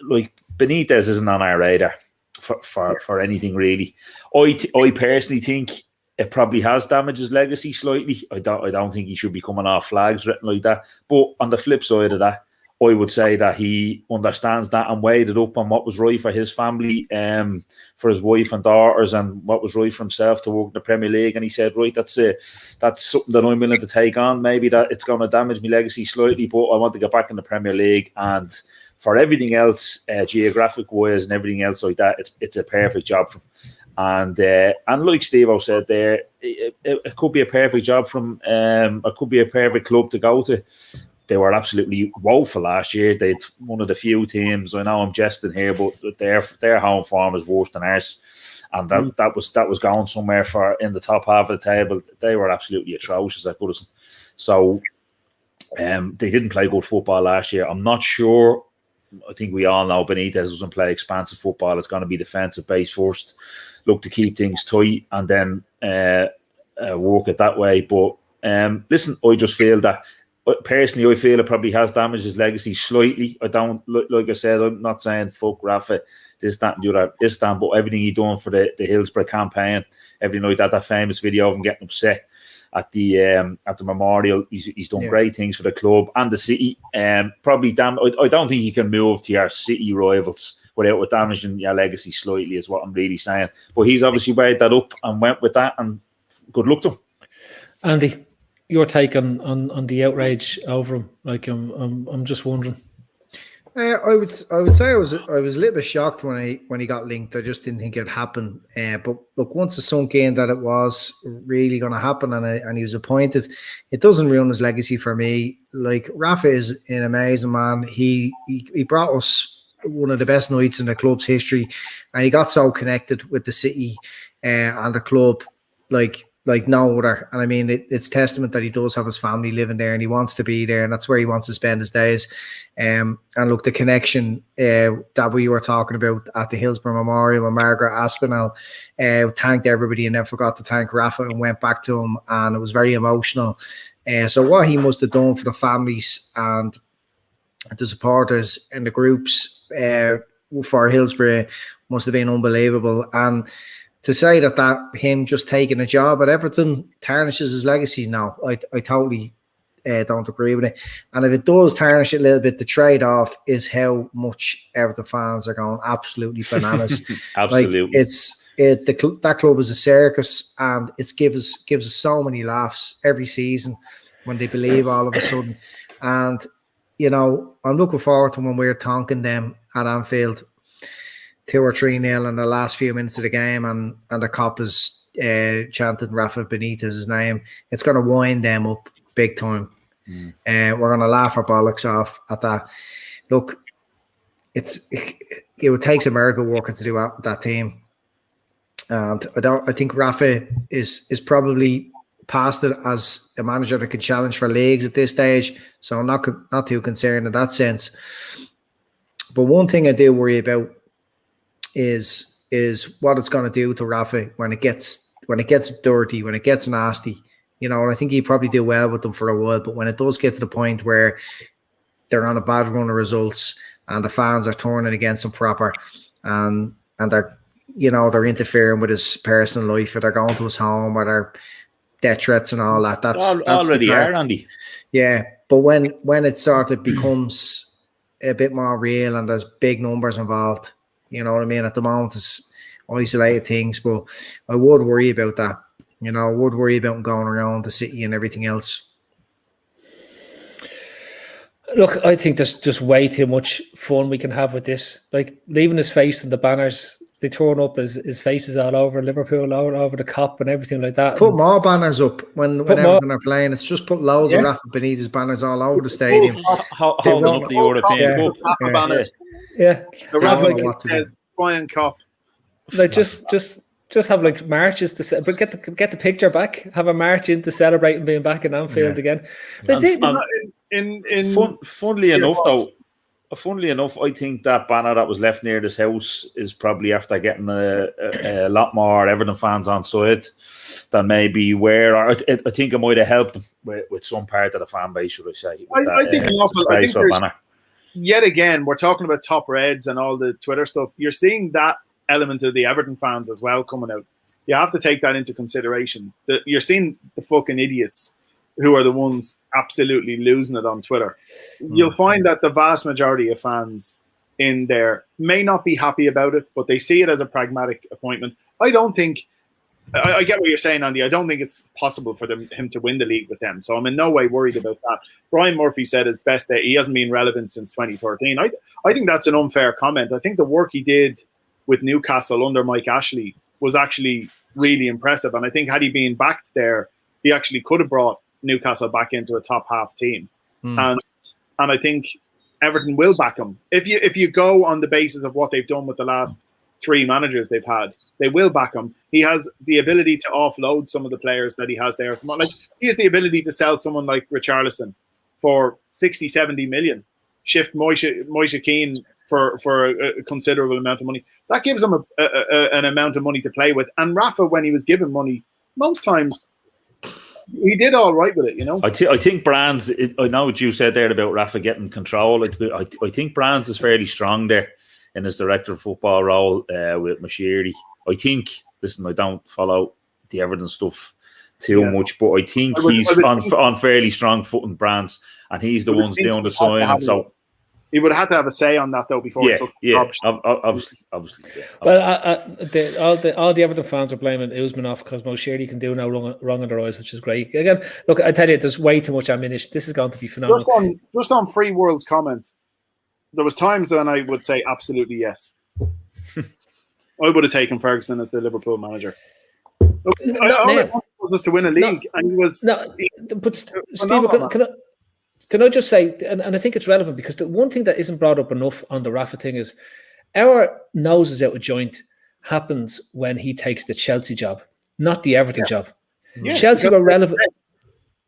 Like, Benitez isn't on our radar for anything really. I personally think it probably has damaged his legacy slightly. I don't think he should be coming off flags written like that. But on the flip side of that, I would say that he understands that and weighed it up on what was right for his family, for his wife and daughters, and what was right for himself to work in the Premier League. And he said, right, that's something that I'm willing to take on. Maybe that it's going to damage my legacy slightly, but I want to get back in the Premier League. And for everything else, geographic-wise and everything else like that, it's a perfect job for him. And like Stevo said there, it could be a perfect job from it could be a perfect club to go to. They were absolutely woeful last year. They'd one of the few teams. I know I'm jesting here, but their home form is worse than ours, and that was going somewhere for in the top half of the table. They were absolutely atrocious at Goodison. So they didn't play good football last year. I'm not sure. I think we all know Benitez doesn't play expansive football. It's going to be defensive base first. Look to keep things tight and then work it that way. But listen, I just feel that. Personally, I feel it probably has damaged his legacy slightly. I don't, like I said, I'm not saying fuck Rafa, this, that, and the other, this, that, but everything he done for the Hillsborough campaign, everything like that famous video of him getting upset at the memorial, he's done great things for the club and the city. Probably I don't think he can move to your city rivals without damaging your legacy slightly, is what I'm really saying. But he's obviously weighed that up and went with that, and good luck to him. Andy, your take on the outrage over him? Like, I'm just wondering. I would say I was a little bit shocked when he got linked. I just didn't think it'd happen. But look, once it sunk in that it was really going to happen and he was appointed, it doesn't ruin his legacy for me. Like, Rafa is an amazing man. He brought us one of the best nights in the club's history, and he got so connected with the city and the club. Like, like no other. And I mean, it's testament that he does have his family living there and he wants to be there, and that's where he wants to spend his days. And look, the connection that we were talking about at the Hillsborough Memorial when Margaret Aspinall thanked everybody and then forgot to thank Rafa and went back to him, and it was very emotional. So what he must have done for the families and the supporters and the groups for Hillsborough must have been unbelievable. And to say that him just taking a job at Everton tarnishes his legacy now, I totally don't agree with it. And if it does tarnish it a little bit, the trade-off is how much Everton fans are going absolutely bananas. Absolutely. Like that club is a circus, and it gives us so many laughs every season when they believe all of a sudden. And, you know, I'm looking forward to when we're tonking them at Anfield 2 or 3-0 in the last few minutes of the game, and the cop is chanting Rafa Benitez's name. It's going to wind them up big time. We're going to laugh our bollocks off at that. Look, it would take some miracle working to do that with that team. And I think Rafa is probably past it as a manager that can challenge for leagues at this stage. So I'm not too concerned in that sense. But one thing I do worry about is what it's going to do to Rafa when it gets dirty, when it gets nasty. You know, and I think he'd probably do well with them for a while, but when it does get to the point where they're on a bad run of results and the fans are turning against him proper, and they're, you know, they're interfering with his personal life, or they're going to his home, or they're death threats and all that. That's already are, Andy. Yeah, but when it sort of becomes a bit more real and there's big numbers involved, you know what I mean? At the moment, it's isolated things, but I would worry about that. You know, I would worry about him going around the city and everything else. Look, I think there's just way too much fun we can have with this. Like, leaving his face in the banners, they turn up his faces all over Liverpool, all over the cop and everything like that. Put more banners up when Everton are playing. It's just put loads of Rafa Benitez banners all over the stadium. Holding up the European Cup. Banners. Yeah. The Rafa Benitez Brian Cup. Like, just have like marches to but get the picture back. Have a march in to celebrate and being back in Anfield again. Funnily enough, I think that banner that was left near this house is probably after getting a lot more Everton fans on side than maybe where. I think it might have helped them with some part of the fan base, should I say? I think yet again, we're talking about top reds and all the Twitter stuff. You're seeing that element of the Everton fans as well coming out. You have to take that into consideration. You're seeing the fucking idiots who are the ones absolutely losing it on Twitter. You'll find that the vast majority of fans in there may not be happy about it, but they see it as a pragmatic appointment. I don't think, I get what you're saying, Andy. I don't think it's possible for him to win the league with them. So I'm in no way worried about that. Brian Murphy said his best day, he hasn't been relevant since 2013. I think that's an unfair comment. I think the work he did with Newcastle under Mike Ashley was actually really impressive. And I think had he been backed there, he actually could have brought Newcastle back into a top half team. And I think Everton will back him. If you go on the basis of what they've done with the last 3 managers they've had, they will back him. He has the ability to offload some of the players that he has there. Like, he has the ability to sell someone like Richarlison for 60, 70 million, shift Moise Keane for a considerable amount of money. That gives him an amount of money to play with. And Rafa, when he was given money, most times he did all right with it, you know. I think Brands, I know what you said there about Rafa getting control. I think Brands is fairly strong there in his director of football role with Mashiri. I think, listen, I don't follow the Everton stuff too much, but I think he's on fairly strong footing, Brands, and he's the ones doing the signing. So he would have had to have a say on that, though, before he took the option. Obviously. Well, all the Everton fans are blaming Usmanov because Moshiri can do no wrong in their eyes, which is great. Again, look, I tell you, there's way too much ammunition. This is going to be phenomenal. Just on Free World's comment, there was times when I would say absolutely yes. I would have taken Ferguson as the Liverpool manager. Look, I was us to win a league, and he was. No, but Steve, can I just say, and I think it's relevant because the one thing that isn't brought up enough on the Rafa thing is our noses out of joint happens when he takes the Chelsea job, not the Everton job. Yeah, Chelsea were relevant.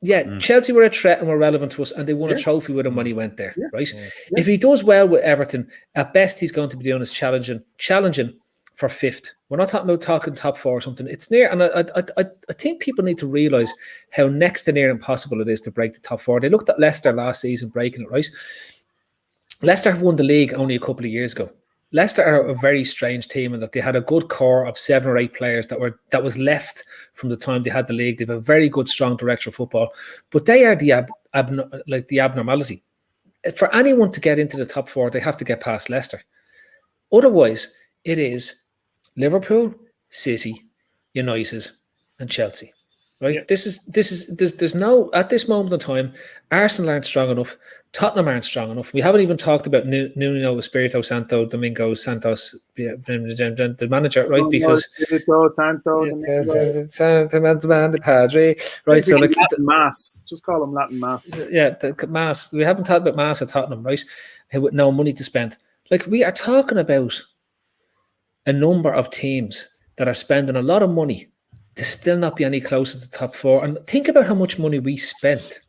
Yeah, Chelsea were a threat and were relevant to us, and they won a trophy with him when he went there, right? Yeah. If he does well with Everton, at best he's going to be doing is challenging for 5th. We're not talking about talking top 4 or something. It's near, and I think people need to realise how next to near impossible it is to break the top 4. They looked at Leicester last season breaking it, right? Leicester have won the league only a couple of years ago. Leicester are a very strange team in that they had a good core of 7 or 8 players that was left from the time they had the league. They have a very good, strong director of football, but they are the abnormality. For anyone to get into the top 4, they have to get past Leicester. Otherwise, it is Liverpool, City, United, and Chelsea. Right? Yeah. There's no, at this moment in time, Arsenal aren't strong enough. Tottenham aren't strong enough. We haven't even talked about Nuno Espirito Santo, Domingo Santos, the manager, right? Because Espirito Santo, the Padre, right? So like Latin Mass, just call him Latin Mass. Yeah, the Mass. We haven't talked about Mass at Tottenham, right? With no money to spend. Like we are talking about a number of teams that are spending a lot of money to still not be any closer to the top 4. And think about how much money we spent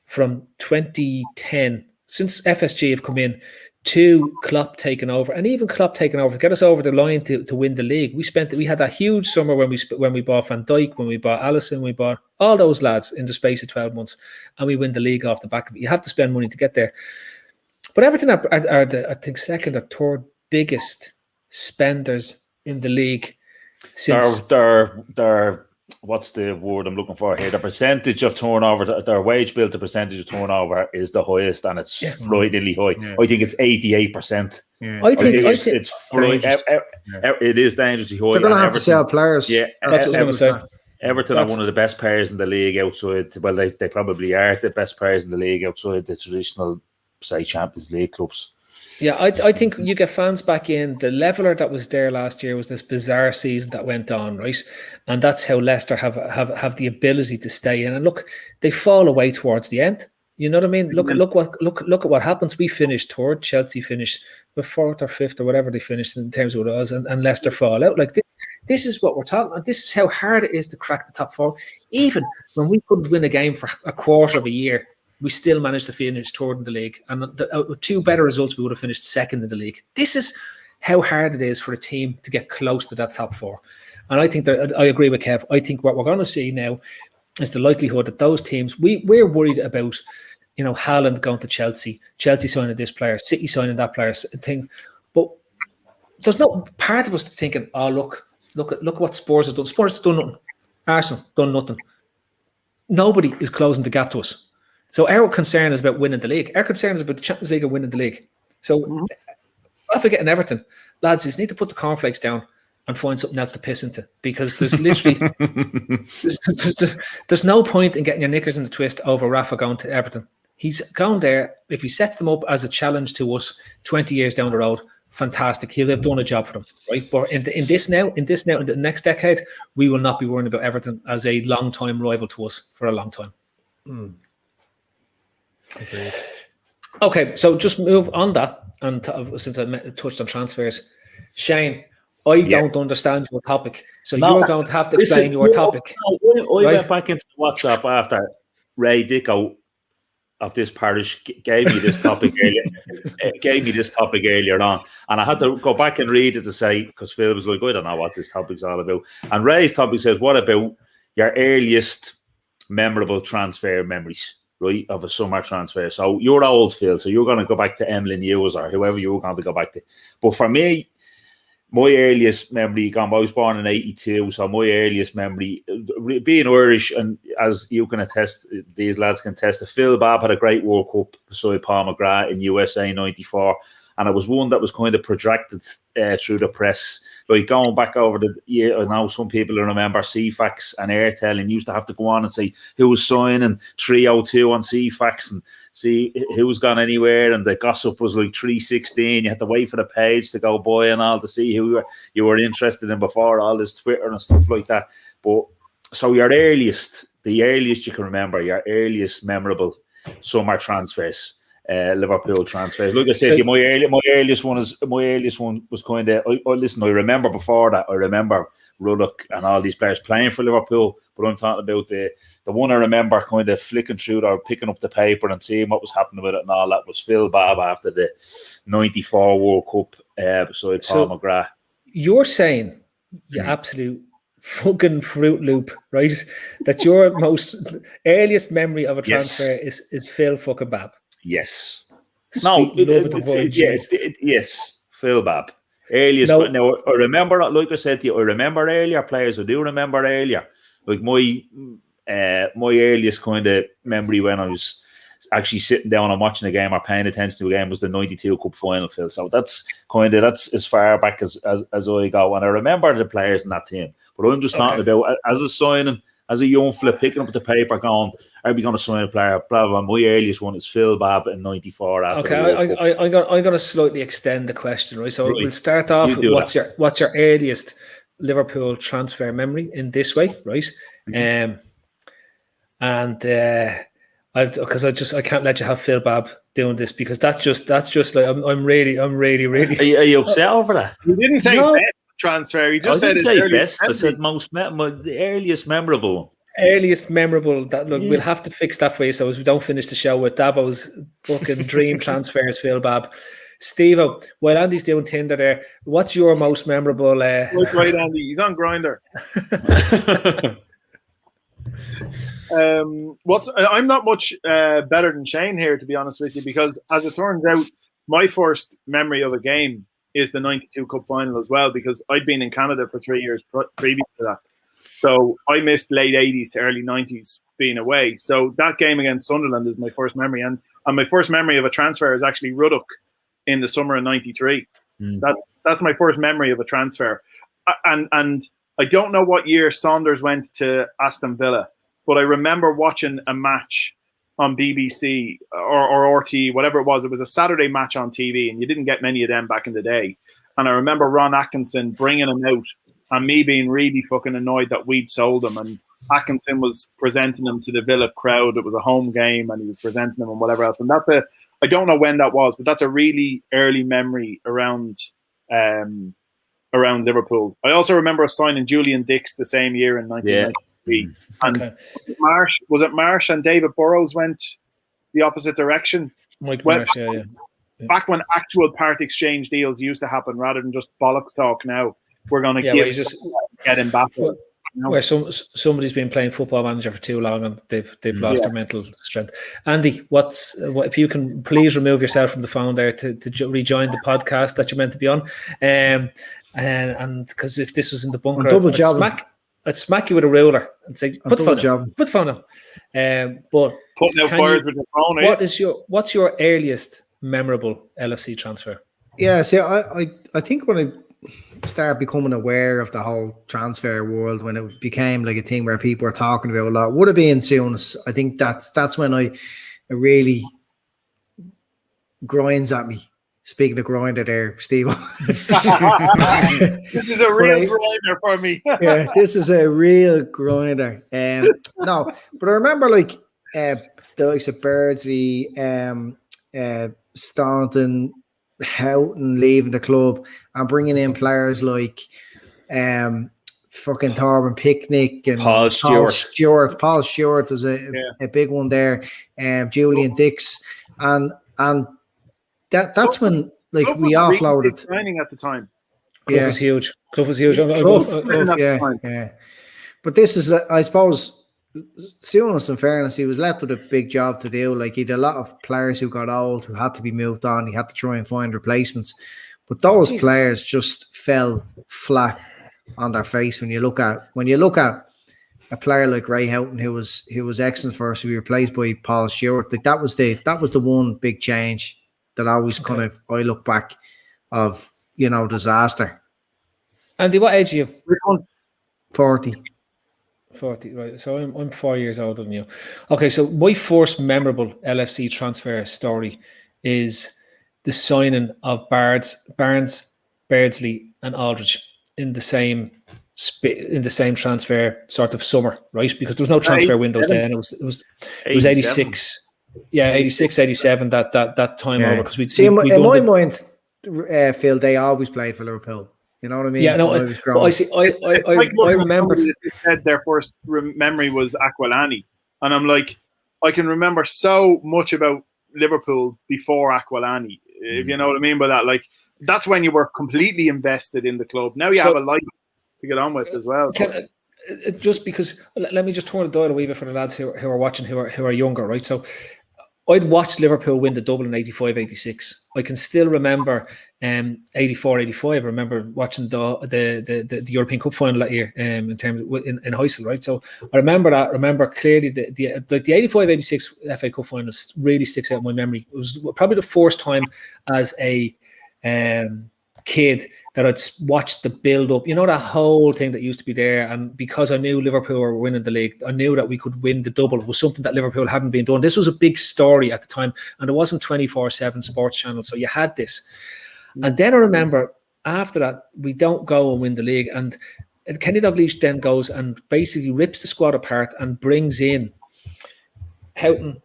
from 2010, since FSG have come in, to Klopp taking over, and even Klopp taking over to get us over the line to win the league. We had that huge summer when we bought Van Dijk, when we bought Alisson, we bought all those lads in the space of 12 months, and we win the league off the back of it. You have to spend money to get there. But Everton are I think second or third biggest spenders in the league since they're what's the word I'm looking for here? The percentage of turnover, their wage bill to percentage of turnover is the highest, and it's frighteningly high. Yeah. I think it's 88%. Yeah. I think it's it is dangerously high. They're going to have to sell players. Yeah, that's what I was going to say. Everton are one of the best players in the league outside. Well, they probably are the best players in the league outside the traditional, say, Champions League clubs. Yeah, I think you get fans back in. The leveler that was there last year was this bizarre season that went on, right? And that's how Leicester have the ability to stay in. And look, they fall away towards the end. You know what I mean? Look at what happens. We finished third. Chelsea finished with 4th or 5th or whatever they finished in terms of what it was, and Leicester fall out. Like this is what we're talking about. This is how hard it is to crack the top 4. Even when we couldn't win a game for a quarter of a year, we still managed to finish third in the league. And with 2 better results, we would have finished second in the league. This is how hard it is for a team to get close to that top 4. And I think that I agree with Kev. I think what we're going to see now is the likelihood that those teams, we're worried about, Haaland going to Chelsea signing this player, City signing that player thing. But there's no part of us thinking, oh, look what Spurs have done. Spurs have done nothing. Arsenal done nothing. Nobody is closing the gap to us. So our concern is about winning the league. Our concern is about the Champions League and winning the league. So if we get an Everton, lads, you need to put the cornflakes down and find something else to piss into, because there's literally there's no point in getting your knickers in the twist over Rafa going to Everton. He's gone there. If he sets them up as a challenge to us 20 years down the road, fantastic. He'll have done a job for them, right? But in the next decade, we will not be worrying about Everton as a long-time rival to us for a long time. Agreed. Okay, so just move on that, and since I touched on transfers, Shane, I don't understand your topic, so you're going to have to explain your topic. I went back into WhatsApp after Ray Dicko of this parish gave me this topic earlier on, and I had to go back and read it to say, because Phil was like, I don't know what this topic's all about, and Ray's topic says, what about your earliest memorable transfer memories? Right, of a summer transfer. So you're old, Phil, so you're going to go back to Emlyn Hughes or whoever you're going to go back to. But for me, my earliest memory, I was born in 82, so my earliest memory, being Irish, and as you can attest, these lads can attest, Phil Babb had a great World Cup beside Paul McGrath in USA 94, and it was one that was kind of projected through the press. Like going back over the year, I know some people remember CFAX and Airtel, and used to have to go on and say who was signing 302 on CFAX and see who was gone anywhere, and the gossip was like 316. You had to wait for the page to go by and all to see who you were interested in before all this Twitter and stuff like that. But so the earliest you can remember, your earliest memorable summer transfers. Liverpool transfers. Like I said, So- my earliest one was kind of. Listen, I remember before that. I remember Ruddock and all these players playing for Liverpool, but I'm talking about the one I remember kind of flicking through or picking up the paper and seeing what was happening with it and all that was Phil Babb after the '94 World Cup beside Paul McGrath. You're saying, you absolute fucking Fruit Loop, right? That your most earliest memory of a transfer is Phil fucking Babb. Yes. Yes. Phil Babb. Earliest. Now, I remember, like I said to you, I remember earlier players. I do remember earlier. Like my earliest kind of memory when I was actually sitting down and watching a game or paying attention to a game was the '92 Cup final, Phil. So that's as far back as I go. And I remember the players in that team. But I'm just talking about as a signing, as a young flip, picking up the paper, going, "Are we going to sign a player?" Blah blah. My earliest one is Phil Babb in '94. I'm going to slightly extend the question, right? So we'll start off with what's your earliest Liverpool transfer memory in this way, right? Because I can't let you have Phil Babb doing this because that's just like I'm really. Are you upset over that? You didn't say best transfer. You just said didn't say best. I said the earliest memorable. Earliest memorable. That look, we'll have to fix that for you so we don't finish the show with Davo's fucking dream transfers. Phil Babb. Stevo, while Andy's doing Tinder there, what's your most memorable? Right, Andy. He's on Grindr. I'm not much better than Shane here, to be honest with you, because as it turns out, my first memory of a game is the '92 Cup final as well, because I'd been in Canada for 3 years previous to that. So I missed late 80s to early 90s being away. So that game against Sunderland is my first memory. And my first memory of a transfer is actually Ruddock in the summer of '93. That's my first memory of a transfer. And I don't know what year Saunders went to Aston Villa, but I remember watching a match on BBC or RT, whatever it was. It was a Saturday match on TV, and you didn't get many of them back in the day. And I remember Ron Atkinson bringing him out and me being really fucking annoyed that we'd sold him. And Atkinson was presenting him to the Villa crowd. It was a home game, and he was presenting them and whatever else. And I don't know when that was, but that's a really early memory around Liverpool. I also remember signing Julian Dix the same year in 1993. And was it Marsh and David Burrows went the opposite direction? Mike Marsh, Back when actual part exchange deals used to happen rather than just bollocks talk now. We're going to get him back. Where somebody's been playing Football Manager for too long and they've lost their mental strength. Andy, if you can please remove yourself from the phone there to rejoin the podcast that you're meant to be on, and because if this was in the bunker, I'd smack you with a ruler and say, put the phone on. But putting out fires with the phone. What's your earliest memorable LFC transfer? Yeah, see, I think when I start becoming aware of the whole transfer world, when it became like a thing where people were talking about a lot, would have been soon as I think that's when it really grinds at me. Speaking of grinder there, Steve. This is a real grinder for me. Yeah, this is a real grinder. No, but I remember like the likes of Birdsley, Staunton, Houghton leaving the club and bringing in players like fucking Torben Picnic and Paul Stewart. Paul Stewart was a big one there. Julian Dix and that's when like Klopp we offloaded. Signing at the time. Klopp was huge. Yeah. But this is, I suppose, Souness, in fairness, he was left with a big job to do. Like, he had a lot of players who got old, who had to be moved on. He had to try and find replacements. But those players just fell flat on their face. When you look at a player like Ray Houghton, who was excellent for us to be replaced by Paul Stewart, like that was the one big change that I always kind of I look back of, disaster. Andy, what age are you? 40. 40, right. So I'm 4 years older than you. Okay, so my first memorable LFC transfer story is the signing of Barnes, Beardsley, and Aldridge in the same transfer sort of summer, right? Because there was no transfer windows then. It was 86. Yeah, 86, 87, that time over, because we see in my mind, Phil, they always played for Liverpool. You know what I mean? Yeah, no, when I was growing. I see. I remember. They said their first memory was Aquilani, and I'm like, I can remember so much about Liverpool before Aquilani, if you know what I mean by that. Like, that's when you were completely invested in the club. Now you have a life to get on with as well. Just because, let me just turn the dial a wee bit for the lads who are watching, who are younger, right? So I'd watched Liverpool win the double in 85, 86. I can still remember 84, 85. I remember watching the European Cup final that year in terms of, in Heysel, right? So I remember that. I remember clearly the 85, 86 FA Cup final really sticks out in my memory. It was probably the first time as a kid that I'd watched the build up, that whole thing that used to be there. And because I knew Liverpool were winning the league, I knew that we could win the double. It was something that Liverpool hadn't been done. This was a big story at the time, and it wasn't 24/7 sports channel, so you had this. And then I remember after that, we don't go and win the league, and Kenny Dalglish then goes and basically rips the squad apart and brings in Houghton,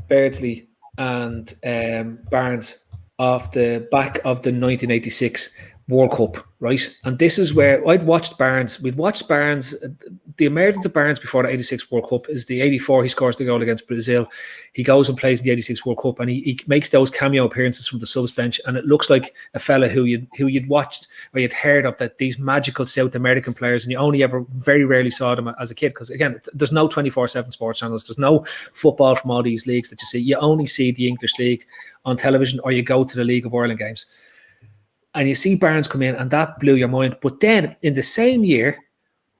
Beardsley and Barnes off the back of the 1986 World Cup, right? And this is where I'd watched Barnes. We'd watched Barnes. The emergence of Barnes before the 86 World Cup is the 84. He scores the goal against Brazil. He goes and plays the 86 World Cup, and he makes those cameo appearances from the subs bench. And it looks like a fella who you'd watched or you'd heard of, that these magical South American players, and you only ever very rarely saw them as a kid, because again, there's no 24/7 sports channels. There's no football from all these leagues that you see. You only see the English League on television, or you go to the League of Ireland games. And you see Barnes come in, and that blew your mind. But then in the same year,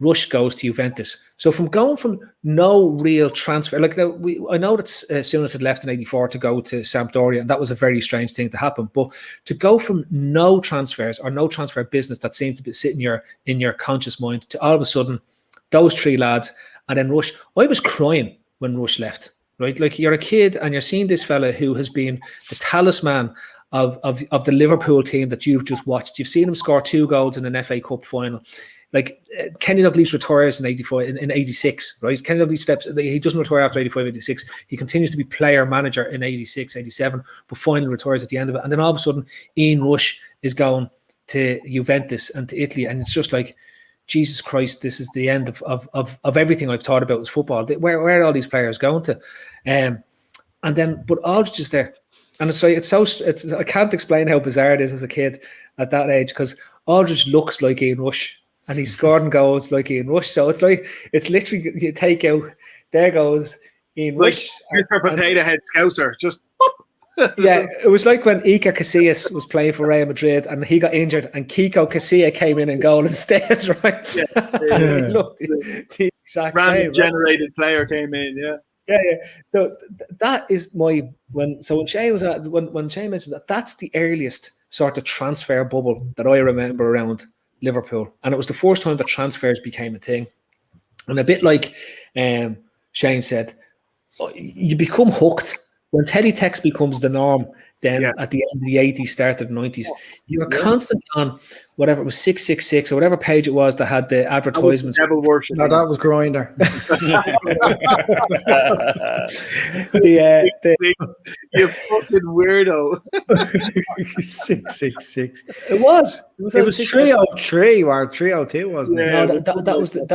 Rush goes to Juventus. So from going from no real transfer, like I know that Souness had left in 84 to go to Sampdoria, and that was a very strange thing to happen. But to go from no transfers or no transfer business that seemed to be sitting in your conscious mind, to all of a sudden those three lads, and then Rush. I was crying when Rush left. Right, like you're a kid and you're seeing this fella who has been the talisman of the Liverpool team that you've just watched. You've seen him score 2 goals in an FA Cup final. Like Kenny Dalglish retires in 85, in 86, right? Kenny Dalglish he doesn't retire after 85, 86. He continues to be player manager in 86, 87, but finally retires at the end of it. And then all of a sudden, Ian Rush is going to Juventus and to Italy, and it's just like, Jesus Christ, this is the end of everything I've thought about with football. Where are all these players going to? And then, but Aldridge is there. And I can't explain how bizarre it is as a kid at that age, because Aldridge looks like Ian Rush and he's scoring goals like Ian Rush. So it's literally, you take out, there goes Ian Rush. Like Mr. Potato Head Scouser, just yeah, it was like when Iker Casillas was playing for Real Madrid and he got injured and Kiko Casilla came in and goal instead, right? Yeah. Look, the exact random same, generated player came in, yeah. Yeah. So that is when Shane was when Shane mentioned that, that's the earliest sort of transfer bubble that I remember around Liverpool, and it was the first time that transfers became a thing. And a bit like Shane said, you become hooked. When teletext becomes the norm, then at the end of the 80s, start of the 90s, you were constantly on whatever it was, 666 or whatever page it was that had the advertisements. Devil worship. No, that was Grindr. You fucking weirdo. 666. It was 303 or 302, wasn't it? No, that was the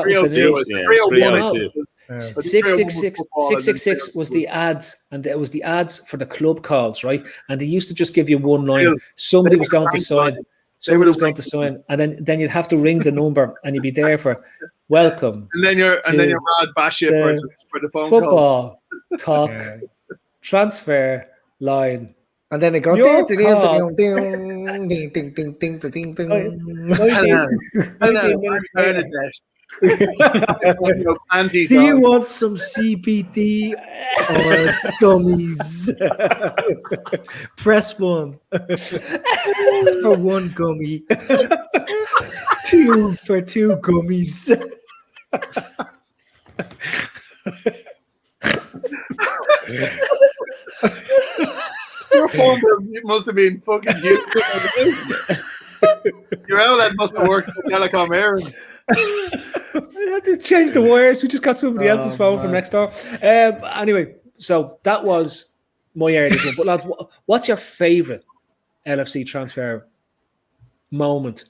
666 was the ads, and it was the ads for the club calls, right? And they used to just give you one line. Somebody was going to sign. Somebody was going to sign, and then you'd have to ring the number, and you'd be there for welcome. And then you're Rod Bashir for the phone football talk transfer line. And then it goes do you want some CBD or gummies? Press 1 for 1 gummy. 2 for 2 gummies. Your phone must have been fucking used. Your outlet must have worked for telecom errands. I had to change the wires. We just got somebody else's phone from next door. Anyway, So that was my area. But lads, what's your favourite LFC transfer moment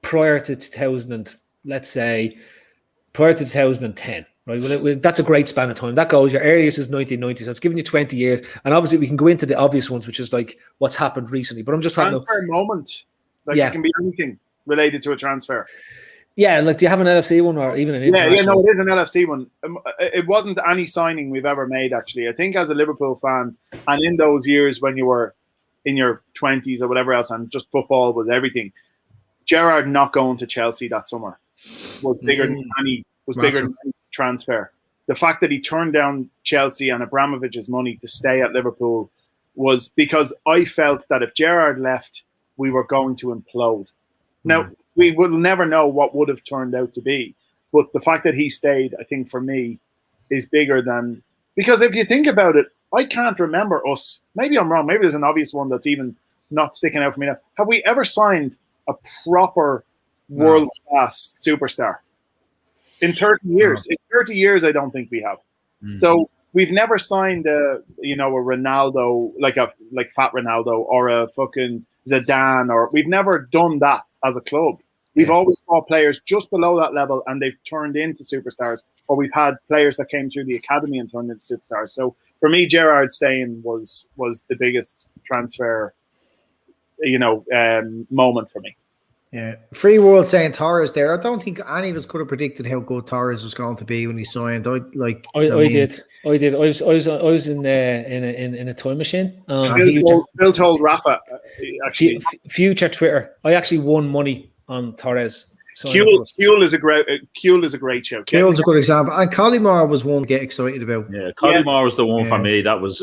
prior to 2000? Let's say prior to 2010. Right, well, that's a great span of time. That goes, your earliest is 1990, so it's giving you 20 years. And obviously, we can go into the obvious ones, which is like what's happened recently. But I'm just talking transfer moment. Like it can be anything related to a transfer. Yeah, like do you have an LFC one or even an international? Yeah, no, it is an LFC one. It wasn't any signing we've ever made, actually. I think as a Liverpool fan, and in those years when you were in your 20s or whatever else, and just football was everything, Gerrard not going to Chelsea that summer was bigger than any transfer. The fact that he turned down Chelsea and Abramovich's money to stay at Liverpool was because I felt that if Gerrard left, we were going to implode. Now, we will never know what would have turned out to be, but the fact that he stayed, I think for me, is bigger than, because if you think about it, I can't remember us, maybe I'm wrong, maybe there's an obvious one that's even not sticking out for me now. Have we ever signed a proper world-class superstar? In 30 years. In 30 years, I don't think we have. So we've never signed a Ronaldo, like Fat Ronaldo or a fucking Zidane, or we've never done that as a club. We've always bought players just below that level and they've turned into superstars, or we've had players that came through the academy and turned into superstars. So for me, Gerrard staying was the biggest transfer, moment for me. Yeah, Free World saying Torres there. I don't think any of us could have predicted how good Torres was going to be when he signed. I did. I was in a time machine. Bill told Rafa. Future Twitter. I actually won money on Torres. Kuhl is a great show. Kuhl's a good example. And Collymore was one to get excited about. Yeah, Collymore was the one for me. That was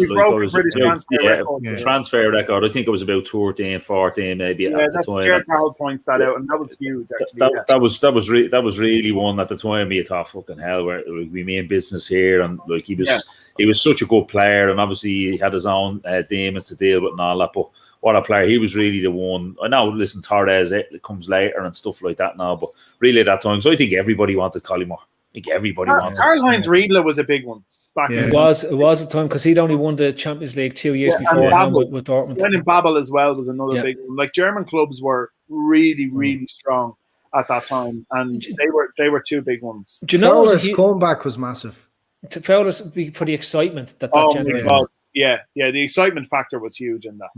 transfer record. I think it was about 13, 14 maybe at the time. Jared Carroll points that out, and that was huge. Actually, that was really one at the time. We thought, fucking hell, we mean business here, and like he was such a good player, and obviously he had his own demons to deal with and all that, but. What a player. He was really the one. I know, listen, Torres, it comes later and stuff like that now, but really at that time. So I think everybody wanted Collymore. I think everybody wanted Karl-Heinz Riedle was a big one back then. It was a time because he'd only won the Champions League 2 years before with Dortmund. And Babel as well was another big one. Like German clubs were really, really strong at that time, and they were two big ones. Do you know Fowler's comeback was massive? Fowler's for the excitement that generated. Yeah, the excitement factor was huge in that.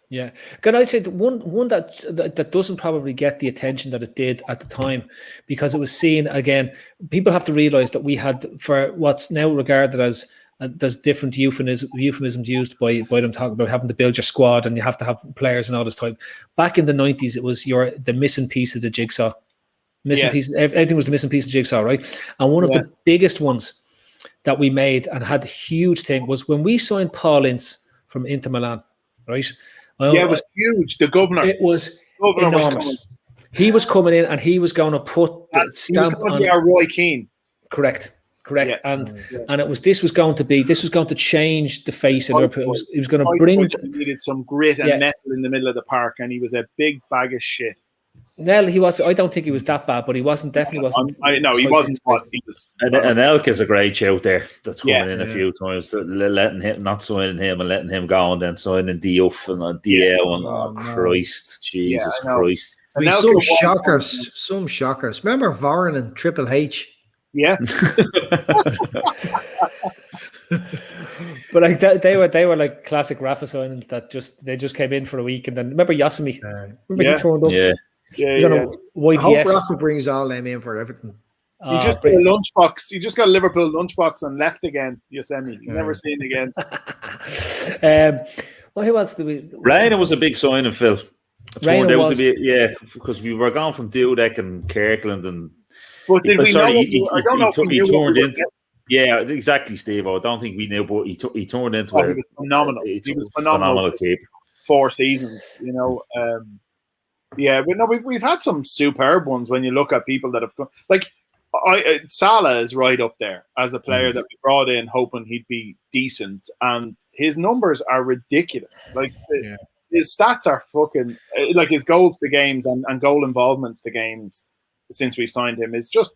Yeah. Can I say one that doesn't probably get the attention that it did at the time, because it was seen again. People have to realize that we had, for what's now regarded as there's different euphemisms used by them talking about having to build your squad and you have to have players and all this type. Back in the 90s, it was the missing piece of the jigsaw. Piece. Everything was the missing piece of the jigsaw, right? And one of the biggest ones that we made and had a huge thing was when we signed Paul Ince from Inter Milan, right? It was huge. The governor. It was enormous. He was coming in and he was going to put the stamp on our Roy Keane. Correct. Yeah. And this was going to change the face of Liverpool. He was going to bring. He needed some grit and metal in the middle of the park, and he was a big bag of shit. Well, he was. I don't think he was that bad, but he definitely wasn't. He wasn't. What he was. And Elk is a great shout there. That's coming in a few times, letting him, not signing him and letting him go, and then signing Diouf and DL. Christ, Jesus Christ! I mean, some shockers. Remember Varane and Triple H? Yeah. But like they were like classic Rafa signings that they just came in for a week, and then remember Yasami? He turned up. I hope Rafa brings all them in for everything. You just got a lunchbox. You just got a Liverpool lunchbox and left again. Yosemite. You never seen again. Well, who else did we? Reina was a big signing, Phil. It turned out to be because we were gone from Dudek and Kirkland and. But did we know? I don't know if he turned into. Yeah, exactly, Steve. I don't think we knew, but he turned into. He was phenomenal. He was phenomenal. 4 seasons, Yeah, but no, we've had some superb ones when you look at people that have come. Like Salah is right up there as a player that we brought in hoping he'd be decent, and his numbers are ridiculous. Like his stats are fucking like his goals to games and goal involvements to games since we signed him is just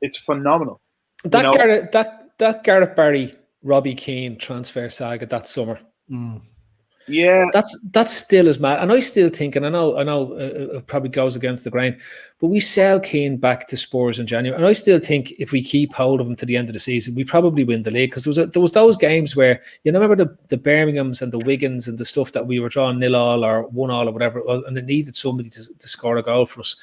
it's phenomenal. That Gareth Barry Robbie Keane transfer saga that summer. Yeah, that's still as mad, and I still think, and I know, it probably goes against the grain, but we sell Keane back to Spurs in January, and I still think if we keep hold of him to the end of the season, we probably win the league, because there was those games where, you know, remember the Birminghams and the Wigans and the stuff that we were drawing 0-0 or 1-1 or whatever, and it needed somebody to score a goal for us.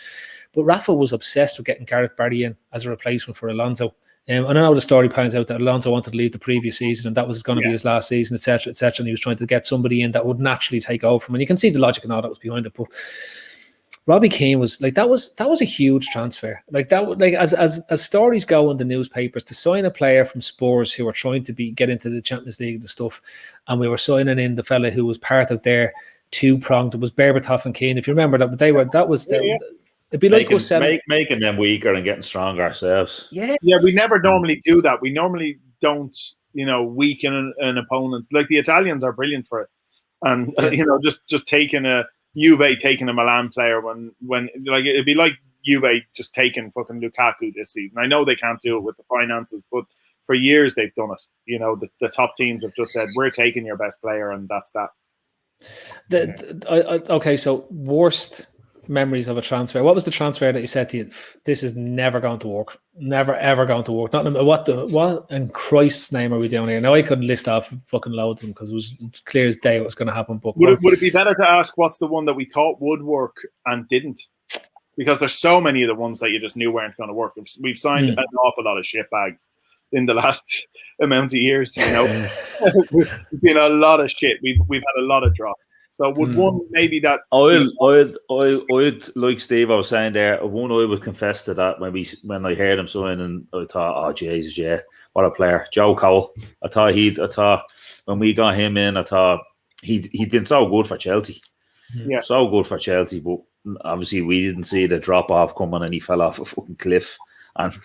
But Rafa was obsessed with getting Gareth Barry in as a replacement for Alonso. And I know the story pans out that Alonso wanted to leave the previous season, and that was going to be his last season, etc., etc. And he was trying to get somebody in that would naturally take over from him. And you can see the logic and all that was behind it. But Robbie Keane was like, that was a huge transfer. Like that, like as stories go in the newspapers, to sign a player from Spurs who were trying to get into the Champions League and stuff, and we were signing in the fella who was part of their two-pronged. It was Berbatov and Keane, if you remember that. But they were it'd be like us making them weaker and getting stronger ourselves. Yeah. We never normally do that. We normally don't, you know, weaken an opponent. Like the Italians are brilliant for it, and you know, just taking a Juve taking a Milan player when like it'd be like Juve just taking fucking Lukaku this season. I know they can't do it with the finances, but for years they've done it. You know, the top teams have just said, we're taking your best player, and that's that. Okay, so worst memories of a transfer. What was the transfer that you said to you, this is never going to work? Never ever going to work. Not what in Christ's name are we doing here? Now I could list off fucking loads of them because it was clear as day what was going to happen. But would it be better to ask what's the one that we thought would work and didn't? Because there's so many of the ones that you just knew weren't going to work. We've signed an awful lot of shit bags in the last amount of years. You know, it's been a lot of shit. We've had a lot of drops. So would one maybe that I'd like Steve I was saying there, one I would confess to that when I heard him sign, and I thought, oh Jesus, yeah, what a player. Joe Cole. I thought when we got him in, I thought he'd been so good for Chelsea. Yeah. So good for Chelsea, but obviously we didn't see the drop off coming, and he fell off a fucking cliff. And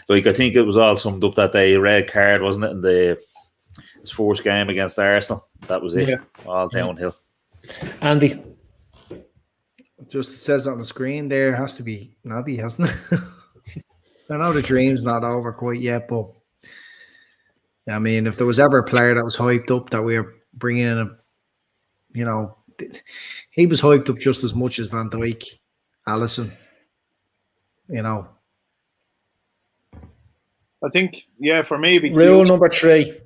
like I think it was all summed up that day, red card, wasn't it, in his first game against Arsenal? That was it. All downhill. Andy, just says on the screen there, has to be Naby, hasn't it? I know the dream's not over quite yet, but I mean, if there was ever a player that was hyped up that we were bringing in, he was hyped up just as much as Van Dijk, Alisson, you know. I think, for me, rule number 3.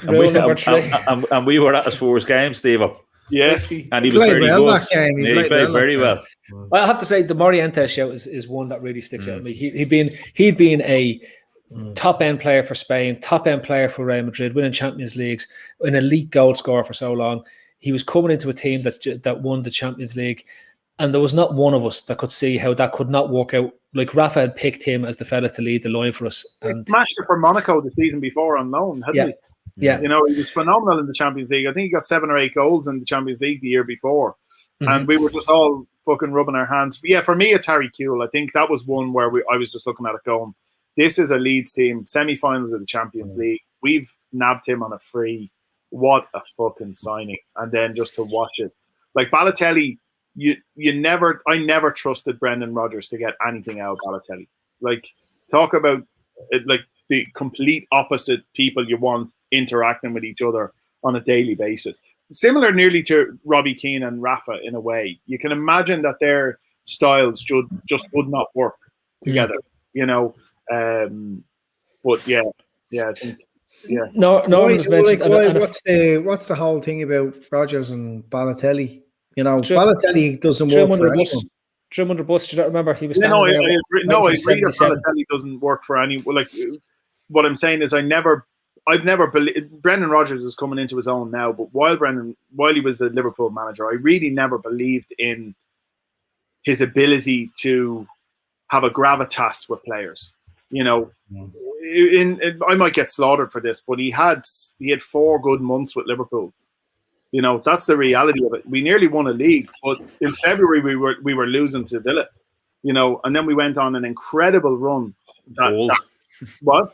And we were at his first game, Steve. Yeah, and he was very good. He played very well. I have to say the Morientes shout is one that really sticks out to me. He'd been a top end player for Spain, top end player for Real Madrid, winning Champions Leagues, an elite goal scorer for so long. He was coming into a team that won the Champions League, and there was not one of us that could see how that could not work out. Like Rafa had picked him as the fella to lead the line for us. And he smashed it for Monaco the season before on loan, hadn't he? Yeah, you know, he was phenomenal in the Champions League. I think he got 7 or 8 goals in the Champions League the year before, and we were just all fucking rubbing our hands. Yeah, for me, it's Harry Kewell. I think that was one where I was just looking at it going, this is a Leeds team, semi-finals of the Champions League. We've nabbed him on a free. What a fucking signing! And then just to watch it, like Balotelli, I never trusted Brendan Rodgers to get anything out of Balotelli. Like, talk about it, like the complete opposite people you want interacting with each other on a daily basis. Similar nearly to Robbie Keane and Rafa in a way. You can imagine that their styles just would not work together, you know. But yeah, I think, yeah. No, what's the whole thing about Rodgers and Balotelli? You know, Balotelli doesn't work for anyone. Threw him under the bus. Do you not remember? He was I agree that Balotelli doesn't work for any. Like, what I'm saying is, I've never believed Brendan Rodgers is coming into his own now. But while he was a Liverpool manager, I really never believed in his ability to have a gravitas with players. You know, I might get slaughtered for this, but he had 4 good months with Liverpool. You know, that's the reality of it. We nearly won a league, but in February we were losing to Villa. You know, and then we went on an incredible run. What?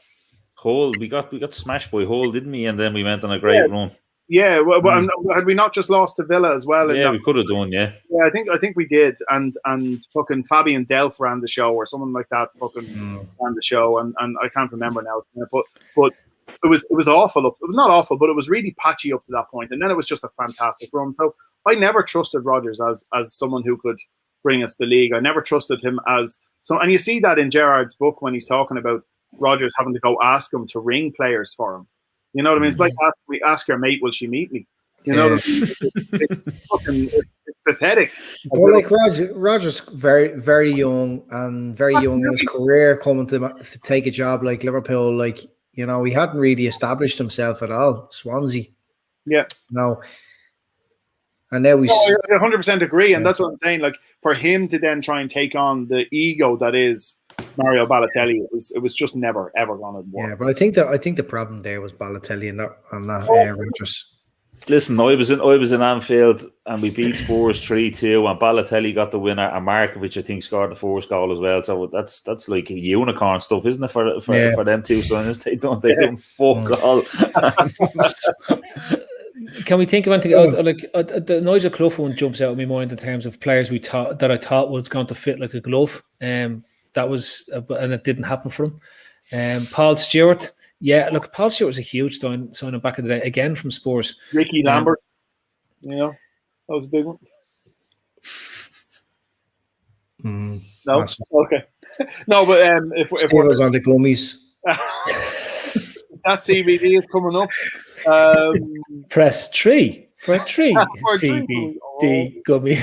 Hull, we got smashed by Hull, didn't we? And then we went on a great run. Yeah, and had we not just lost to Villa as well? Yeah, we could have done. Yeah, I think we did. And fucking Fabian Delph ran the show, or someone like that. Fucking ran the show, and I can't remember now. But it was awful. It was not awful, but it was really patchy up to that point, and then it was just a fantastic run. So I never trusted Rodgers as someone who could bring us the league. I never trusted him as so. And you see that in Gerrard's book when he's talking about Rodgers having to go ask him to ring players for him. You know what I mean? It's like ask your mate, will she meet me? You know what I mean? It's pathetic. Well, like Rodgers, very, very young and very young in his career, coming to take a job like Liverpool. Like, you know, he hadn't really established himself at all. Swansea. Yeah. No. And now I 100% agree. And that's what I'm saying. Like, for him to then try and take on the ego that is Mario Balotelli, it was just never ever going to work. Yeah, but I think the problem there was Balotelli and not Rodgers. Listen, I was in Anfield and we beat Spurs 3-2, and Balotelli got the winner, and Markovic I think scored the first goal as well. So that's like unicorn stuff, isn't it, for them two sons? They don't fuck all. Can we think of anything else? Like the Nigel Clough one jumps out at me more in terms of players I thought was going to fit like a glove. That was, and it didn't happen for him. Paul Stewart, look, Paul Stewart was a huge signing back in the day, again from Spurs. Ricky Lambert, that was a big one. No, okay, no, but if we're on the gummies, that CBD is coming up. Press 3 for 3 CBD gummy.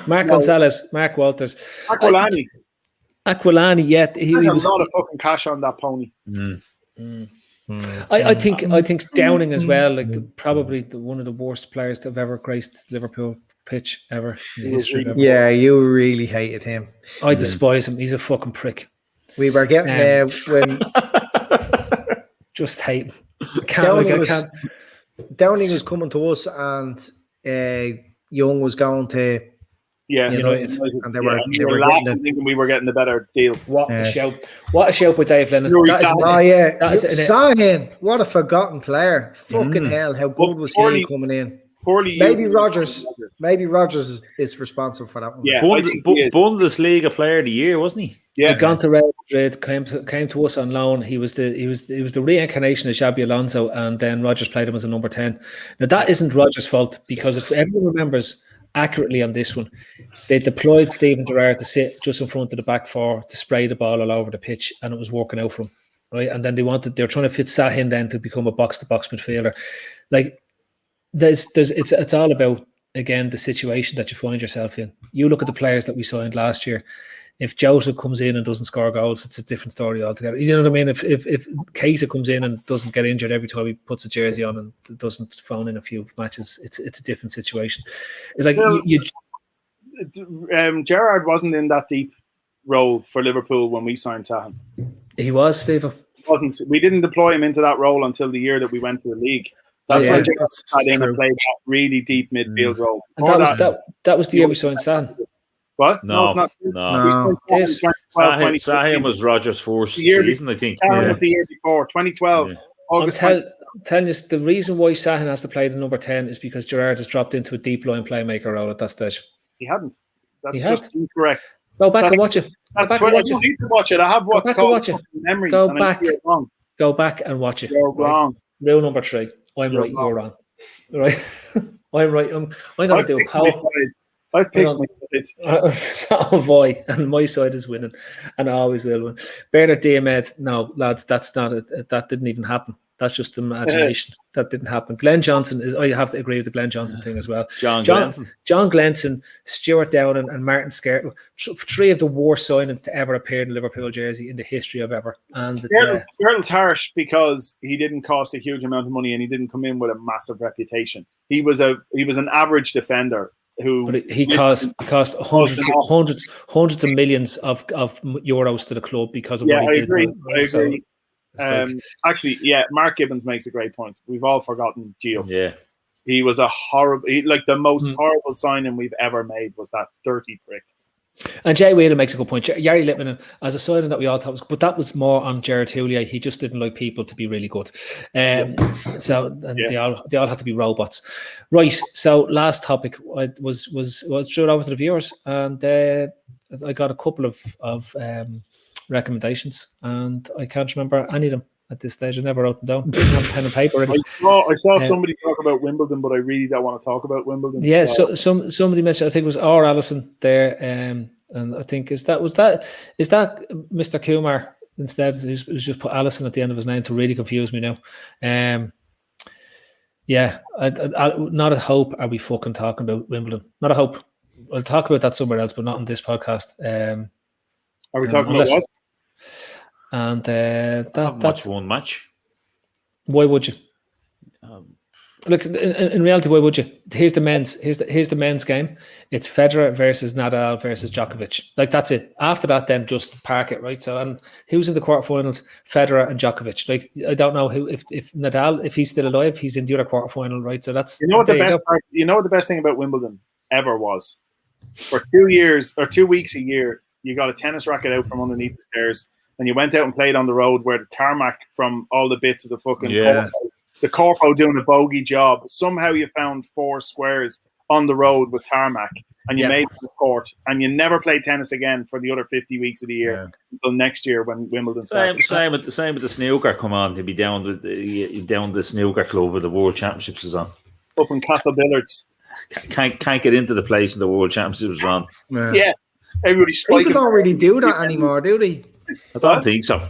Mark Gonzalez, Mark Walters, Aquilani, yeah, he was a lot of fucking cash on that pony. I think Downing as well, like probably one of the worst players to have ever graced Liverpool pitch ever in the history of ever. Yeah, you really hated him. I despise him. He's a fucking prick. We were getting when just hate him. Downing was coming to us, and Young was going to United, and they were laughing, thinking we were getting the better deal. What a shout! What a shout by Dave Lennon. Sahin, what a forgotten player! Fucking hell, how good was he coming in? Maybe Rodgers is responsible for that one. Yeah, Bundesliga Player of the Year, wasn't he? Yeah, he'd gone to Real Madrid, came to us on loan. He was the reincarnation of Xabi Alonso, and then Rodgers played him as a number 10. Now that isn't Rodgers' fault, because if everyone remembers accurately on this one, they deployed Steven Gerrard to sit just in front of the back four to spray the ball all over the pitch, and it was working out for him, right? And then they were trying to fit Sahin then to become a box-to-box midfielder. Like, it's all about, again, the situation that you find yourself in. You look at the players that we signed last year. If Jota comes in and doesn't score goals, it's a different story altogether. You know what I mean? If Keita comes in and doesn't get injured every time he puts a jersey on and doesn't phone in a few matches, it's a different situation. It's like Gerrard wasn't in that deep role for Liverpool when we signed Sahin. He was, Steve. Wasn't. We didn't deploy him into that role until the year that we went to the league. That's when Gerrard had in and played that really deep midfield role. And that was the year we signed Sahin. What? No, it's not. No. Sahin was Rodgers' first season, I think. Sahin was the year before, 2012. Yeah. I'm telling you, the reason why Sahin has to play the number 10 is because Gerrard has dropped into a deep line playmaker role at that stage. He hadn't. That's just incorrect. Go back and watch it. I don't need to watch it. I have what's called memory. Go back and watch it. You're wrong. Rule number 3. I'm right, you're wrong. Right? I'm right. I'm going to do a power. I've picked my side. Oh boy, and my side is winning, and I always will win. Bernard Diamed, no, lads, that's not it. That didn't even happen. That's just imagination. That didn't happen. Glenn Johnson is. I have to agree with the Glenn Johnson thing as well. John Glenson, Stuart Downing, and Martin Skertel. 3 of the worst signings to ever appear in a Liverpool jersey in the history of ever. And Skertel's harsh because he didn't cost a huge amount of money and he didn't come in with a massive reputation. He was an average defender. But he cost hundreds of millions of euros to the club because of what he did. I agree. Actually, Mark Gibbons makes a great point. We've all forgotten Gio. Yeah, he was a horrible, the most horrible signing we've ever made was that dirty prick. And Jay Whelan makes a good point. Yari Littman, as a signing that we all thought was, but that was more on Gerard Houllier. He just didn't like people to be really good. So they all had to be robots. Right. So last topic was straight over to the viewers, and I got a couple of recommendations, and I can't remember any of them at this stage. I never wrote them down. I didn't have a pen and paper ready. I saw somebody talk about Wimbledon, but I really don't want to talk about Wimbledon. Yeah, so somebody mentioned, I think it was R. Allison there, and I think is that Mr. Kumar instead? It was just put Allison at the end of his name to really confuse me now. Yeah, not a hope are we fucking talking about Wimbledon. Not a hope. I'll talk about that somewhere else, but not on this podcast. Are we talking about what? And that's one match. Why would you? Look, in reality, why would you? Here's the men's game. It's Federer versus Nadal versus Djokovic. Like, that's it. After that, then just park it, right? So, and who's in the quarterfinals? Federer and Djokovic. Like, I don't know who. If Nadal, if he's still alive, he's in the other quarterfinal, right? So that's what the best thing about Wimbledon ever was. For 2 years or 2 weeks a year, you got a tennis racket out from underneath the stairs, and you went out and played on the road where the tarmac from all the bits of the fucking the corpo doing a bogey job. Somehow you found 4 squares on the road with tarmac, and you made the court, and you never played tennis again for the other 50 weeks of the year until next year when Wimbledon starts. Same with the snooker. Come on, to be down the snooker club where the World Championships is on. Up in Castle Billards. Can't get into the place in the World Championships is on. Yeah. Everybody's spiking. People don't really do that anymore, do they? I don't think so.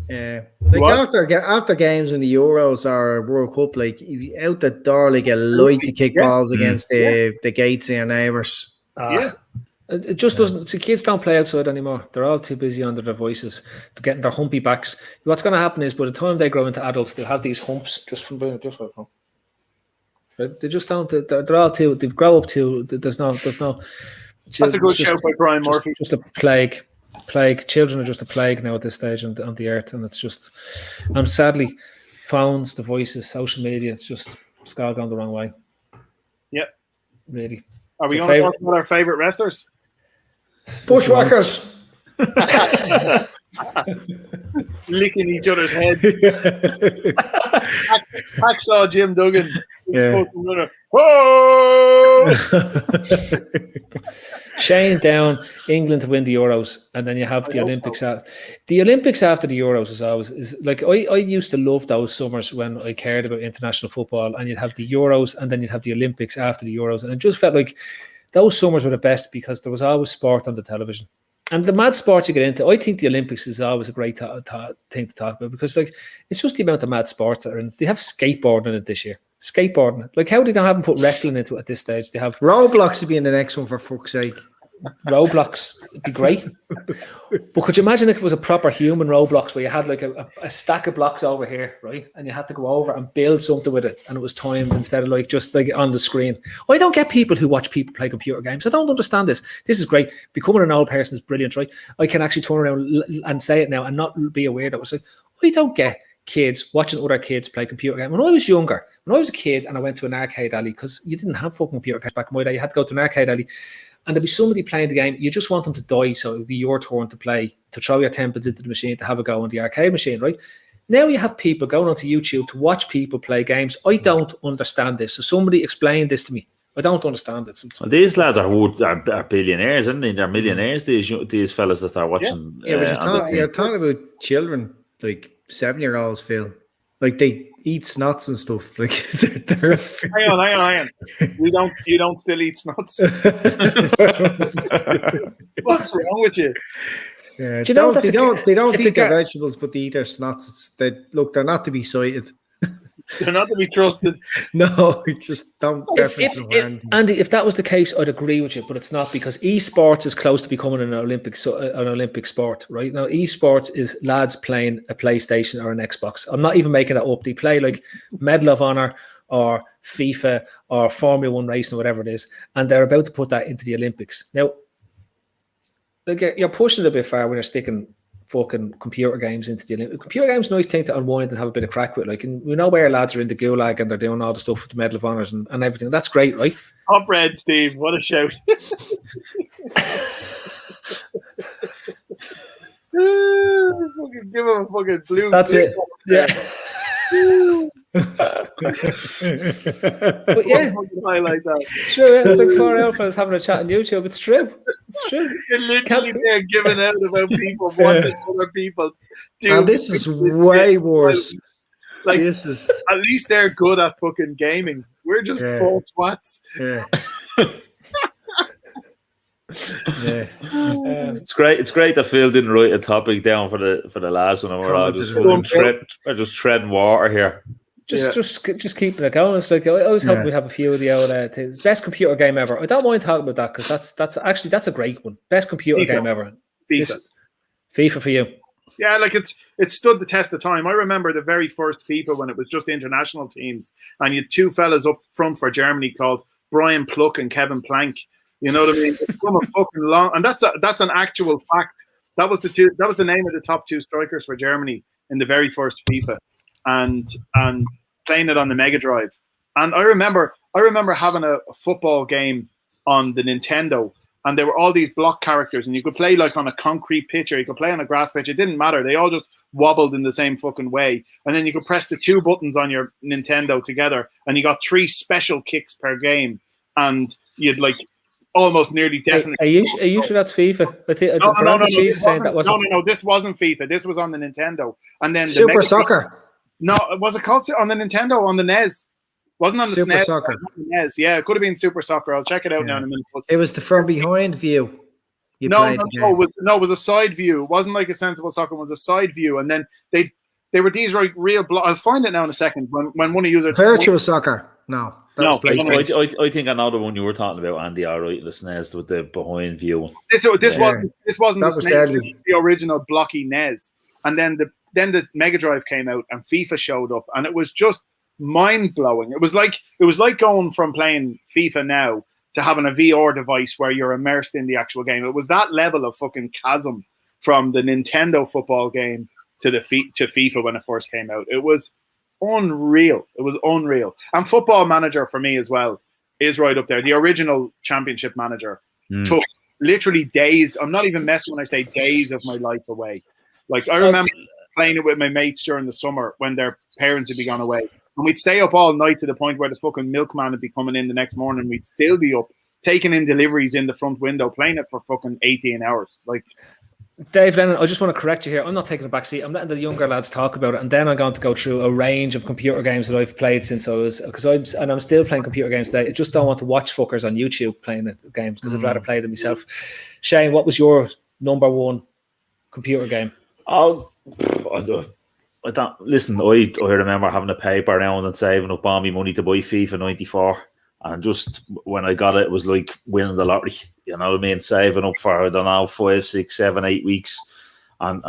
Yeah, like after games in the Euros or World Cup, like out the door, like a light to kick balls against the gates of your neighbours. It just doesn't. See, kids don't play outside anymore. They're all too busy under their voices, to getting their humpy backs. What's going to happen is, by the time they grow into adults, they'll have these humps just from doing it just like that. Right? They just don't. They're all too. They grow up too. There's no. That's a good shout by Brian Murphy. Just a plague. Children are just a plague now at this stage on the earth, and it's just, and sadly, phones, devices, social media, it's all gone the wrong way. Yep. Really. Are we going to talk about our favourite wrestlers? Bushwhackers. Licking each other's heads. Hacksaw Jim Duggan. Whoa! Shane down England to win the Euros, and then you have the Olympics. The Olympics after the Euros is like I used to love those summers when I cared about international football, and you'd have the Euros, and then you'd have the Olympics after the Euros, and it just felt like those summers were the best because there was always sport on the television. And the mad sports you get into, I think the Olympics is always a great thing to talk about because, like, it's just the amount of mad sports that are in. They have skateboarding in it this year. Skateboarding. Like, how did they have them put wrestling into it at this stage? They have Roblox to be in the next one, for fuck's sake. Roblox would be great. But could you imagine if it was a proper human Roblox where you had like a stack of blocks over here, right? And you had to go over and build something with it, and it was timed instead of like just like on the screen. I don't get people who watch people play computer games. I don't understand this. This is great. Becoming an old person is brilliant, right? I can actually turn around and say it now and not be a weirdo. It's like, I don't get kids watching other kids play computer games. When I was younger, when I was a kid and I went to an arcade alley, because you didn't have fucking computer games back in my day, you had to go to an arcade alley and there'd be somebody playing the game. You just want them to die, so it would be your turn to play, to throw your tempers into the machine, to have a go on the arcade machine, right? Now you have people going onto YouTube to watch people play games. I don't understand this. So somebody explain this to me. I don't understand it. Well, these lads are billionaires, aren't they? They're millionaires, these fellas that are watching. Yeah, but you're talking about children, like 7-year-olds, Phil. Like, they eat snots and stuff. Like, they're hang on. You don't still eat snots. What's wrong with you? Yeah, they don't eat their vegetables, but they eat their snots. They're not to be cited. They're not to be trusted. No, just don't. Andy, if that was the case, I'd agree with you, but it's not, because esports is close to becoming an Olympic sport, right? Now, esports is lads playing a PlayStation or an Xbox. I'm not even making that up. They play like Medal of Honor or FIFA or Formula 1 racing or whatever it is, and they're about to put that into the Olympics. Now, like, you're pushing it a bit far when you're sticking fucking computer games into the Olympics. Computer games are a nice thing to unwind and have a bit of crack with. Like, and we know where lads are in the gulag and they're doing all the stuff with the Medal of Honors and everything. That's great, right? Top red, Steve. What a shout. Fucking give him a fucking blue. That's blue it. Yeah. But yeah, highlight that. it's true. Yeah. It's like 4 Alphas having a chat on YouTube. It's true. It's true. You're literally there giving out about people watching other people do. And this is way worse. Like, this is at least they're good at fucking gaming. We're just four twats. yeah. Yeah. It's great. It's great that Phil didn't write a topic down for the last one, and we're all just treading water here. Just keeping it going. It's like I always hope we have a few of the old things. Best computer game ever. I don't mind talking about that because that's a great one. Best computer game ever. FIFA for you. Yeah, like it stood the test of time. I remember the very first FIFA when it was just international teams, and you had two fellas up front for Germany called Brian Pluck and Kevin Plank. You know what I mean? It's come a fucking long, and that's an actual fact. That was the name of the top two strikers for Germany in the very first FIFA, and playing it on the Mega Drive. And I remember having a football game on the Nintendo, and there were all these block characters, and you could play like on a concrete pitch or you could play on a grass pitch. It didn't matter. They all just wobbled in the same fucking way. And then you could press the two buttons on your Nintendo together, and you got 3 special kicks per game, and you'd like almost nearly definitely. Are you sure that's FIFA? No. This wasn't FIFA. This was on the Nintendo, and then Super Soccer. No, was it called on the Nintendo on the NES? Wasn't on the Super SNES. Soccer. NES. Yeah, it could have been Super Soccer. I'll check it out now in a minute. It was the from behind view. It was a side view. It wasn't like a sensible soccer. It was a side view, and then they were these like real. I'll find it now in a second. When one of you virtual soccer. No. I think another one you were talking about, Andy. All right, the SNES with the behind view. This wasn't the SNES. This was the original blocky NES, and then the Mega Drive came out, and FIFA showed up, and it was just mind blowing. It was like going from playing FIFA now to having a VR device where you're immersed in the actual game. It was that level of fucking chasm from the Nintendo football game to FIFA when it first came out. It was unreal. It was unreal. And Football Manager for me as well is right up there. The original Championship Manager took literally days. I'm not even messing when I say days of my life away. Like I remember playing it with my mates during the summer when their parents had be gone away. And we'd stay up all night to the point where the fucking milkman would be coming in the next morning. We'd still be up, taking in deliveries in the front window, playing it for fucking 18 hours. Like, Dave Lennon, I just want to correct you here. I'm not taking a back seat. I'm letting the younger lads talk about it, and then I'm going to go through a range of computer games that I've played since I'm still playing computer games today. I just don't want to watch fuckers on YouTube playing the games because I'd rather play them myself. Shane, what was your number one computer game? Oh, I don't listen. I remember having a paper around and saving up all my money to buy FIFA 94, and just when I got it, it was like winning the lottery. You know what I mean? Saving up for 5, 6, 7, 8 weeks, and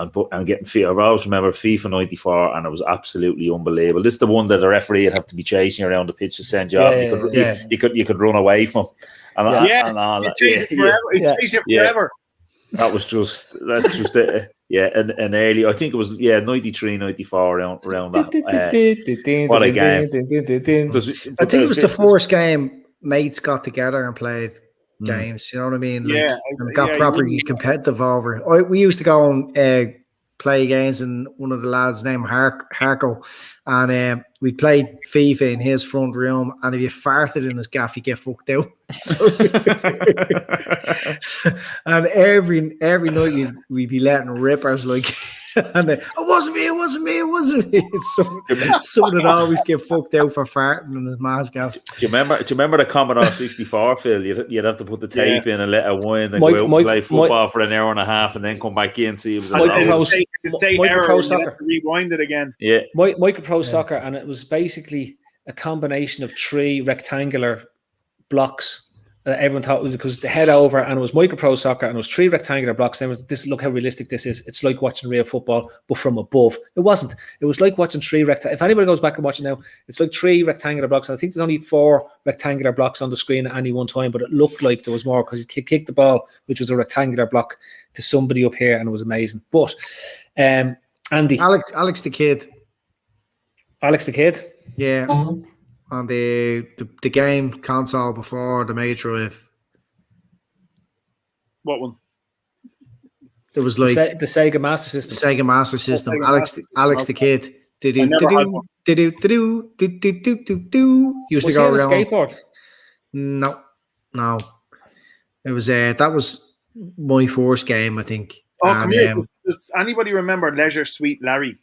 getting FIFA. I always remember FIFA 94, and it was absolutely unbelievable. This is the one that the referee would have to be chasing you around the pitch to send you out. You could run away from him. It takes you forever. That's just it. Yeah, and early, I think it was 93, 94 around that. What a game! I think it was the first game mates got together and played games. You know what I mean? And got properly competitive over. We used to go and play games, and one of the lads named Harko, and we played FIFA in his front room, and if you farted in his gaff, you get fucked out. And every night we'd be letting rippers like, and then, it wasn't me. It's someone that always get fucked out for farting in his mask gaff. Do you remember the Commodore 64, Phil? You'd have to put the tape in and let it wind and go out and play football for an hour and a half, and then come back in and see if it was rewind it again. Yeah, Micropro Soccer, and it was basically a combination of 3 rectangular blocks. Everyone thought it was because the head over, and it was Micropro Soccer, and it was 3 rectangular blocks. And look how realistic this is. It's like watching real football, but from above. It wasn't. It was like watching 3 If anybody goes back and watch it now, it's like 3 rectangular blocks. And I think there's only 4 rectangular blocks on the screen at any one time, but it looked like there was more because he kicked the ball, which was a rectangular block, to somebody up here, and it was amazing. But Andy, Alex the Kid. Alex the Kid. Yeah. On the game console before the Mega Drive. What one? There was like the Sega Master System. The Sega Master System. Alex the Kid. Used Was to he go on a around. skateboard? No. It was that was my first game, I think. Oh, And, come here. Does anybody remember Leisure Suite Larry?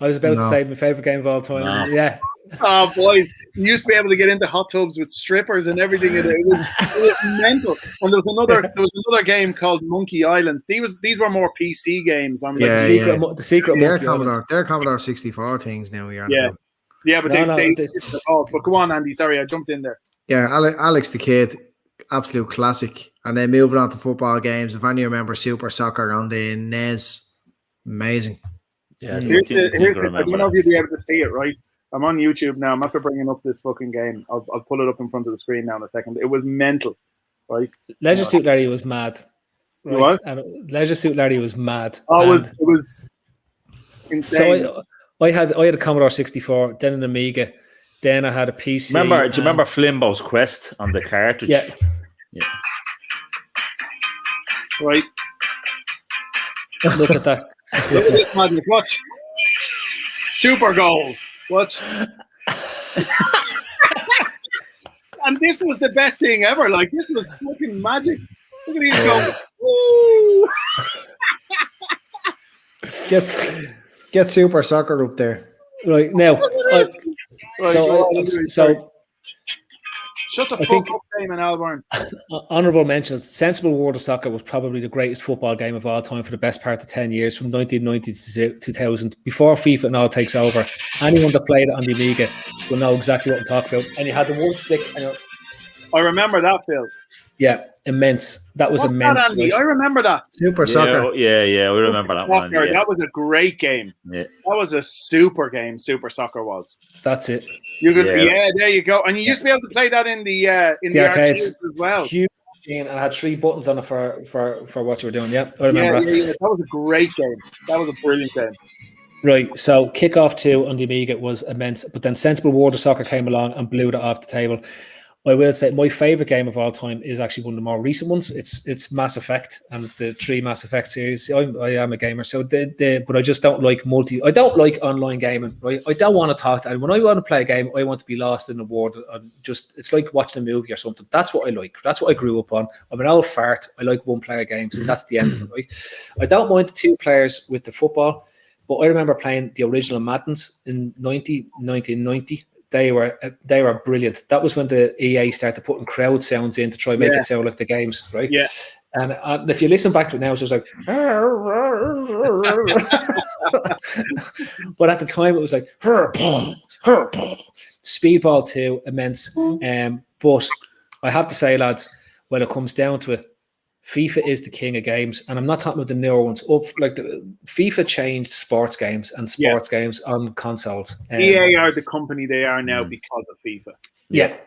I was about to No. say my favorite game of all time. No. Yeah. Oh, boys. You used to be able to get into hot tubs with strippers and everything. And it was mental. And there was another game called Monkey Island. These were more PC games. I'm like, The secret they're Monkey Island. Commodore 64 things now. Yeah, but they but go on, Andy. Sorry, I jumped in there. Yeah, Alex the Kid, absolute classic. And then moving on to football games. If any remember Super Soccer on the NES, amazing. Yeah, Here's this. I don't know if you'll be able to see it, right? I'm on YouTube now. I'm after bringing up this fucking game. I'll pull it up in front of the screen now in a second. It was mental, right? Leisure Suit Larry was mad. Right? What? And Leisure Suit Larry was mad. Oh, it was insane. So I had a Commodore 64, then an Amiga, then I had a PC. Do you remember Flimbo's Quest on the cartridge? Yeah. Right. Look at that. Look at this madness. Watch. Super goal. Watch. And this was the best thing ever. Like, this was fucking magic. Look at these goals. Woo! Get Super Soccer up there. Right now. So shut the fuck up, Damon Albarn. Honourable mentions. Sensible World of Soccer was probably the greatest football game of all time for the best part of 10 years, from 1990 to 2000. Before FIFA and all takes over, anyone that played it on the Amiga will know exactly what I'm talking about. And you had the one stick. I remember that, Phil. Yeah, immense. That was What's immense. that, Andy? Right? I remember that. Super Soccer. Yeah, we remember that one. Yeah. That was a great game. Yeah. That was a super game. Super Soccer was. That's it. You could, there you go. And you used to be able to play that in the arcades as well. Huge machine, and I had 3 buttons on it for what you were doing. Yeah, I remember that. Yeah. That was a great game. That was a brilliant game. Right, so Kickoff 2 on the Amiga was immense, but then Sensible World of Soccer came along and blew that off the table. I will say my favorite game of all time is actually one of the more recent ones. It's Mass Effect, and it's the 3 Mass Effect series. I am a gamer, so but I just don't like I don't like online gaming. Right? I don't want to talk to anyone. When I want to play a game, I want to be lost in the world. It's like watching a movie or something. That's what I like. That's what I grew up on. I'm an old fart. I like 1-player games. That's the end of it. Right? I don't mind the 2 players with the football, but I remember playing the original Maddens in 1990. They were brilliant. That was when the EA started putting crowd sounds in to try and make it sound like the games, right? Yeah. And if you listen back to it now, it's just like, but at the time it was like, Speedball 2, immense. But I have to say, lads, when it comes down to it, FIFA is the king of games, and I'm not talking about the newer ones. FIFA changed sports games and sports games on consoles. EA are the company they are now because of FIFA. Yeah.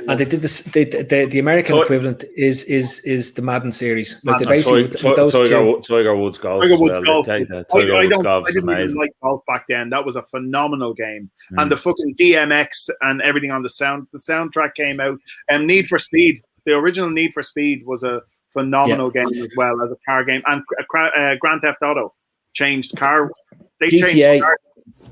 And they did this. The American equivalent is the Madden series. Like they basically Tiger Woods golf. Tiger Woods golf. I didn't even like golf back then. That was a phenomenal game, and the fucking DMX and everything on the soundtrack came out. And Need for Speed. The original Need for Speed was a phenomenal game as well as a car game, and Grand Theft Auto changed car. They changed car.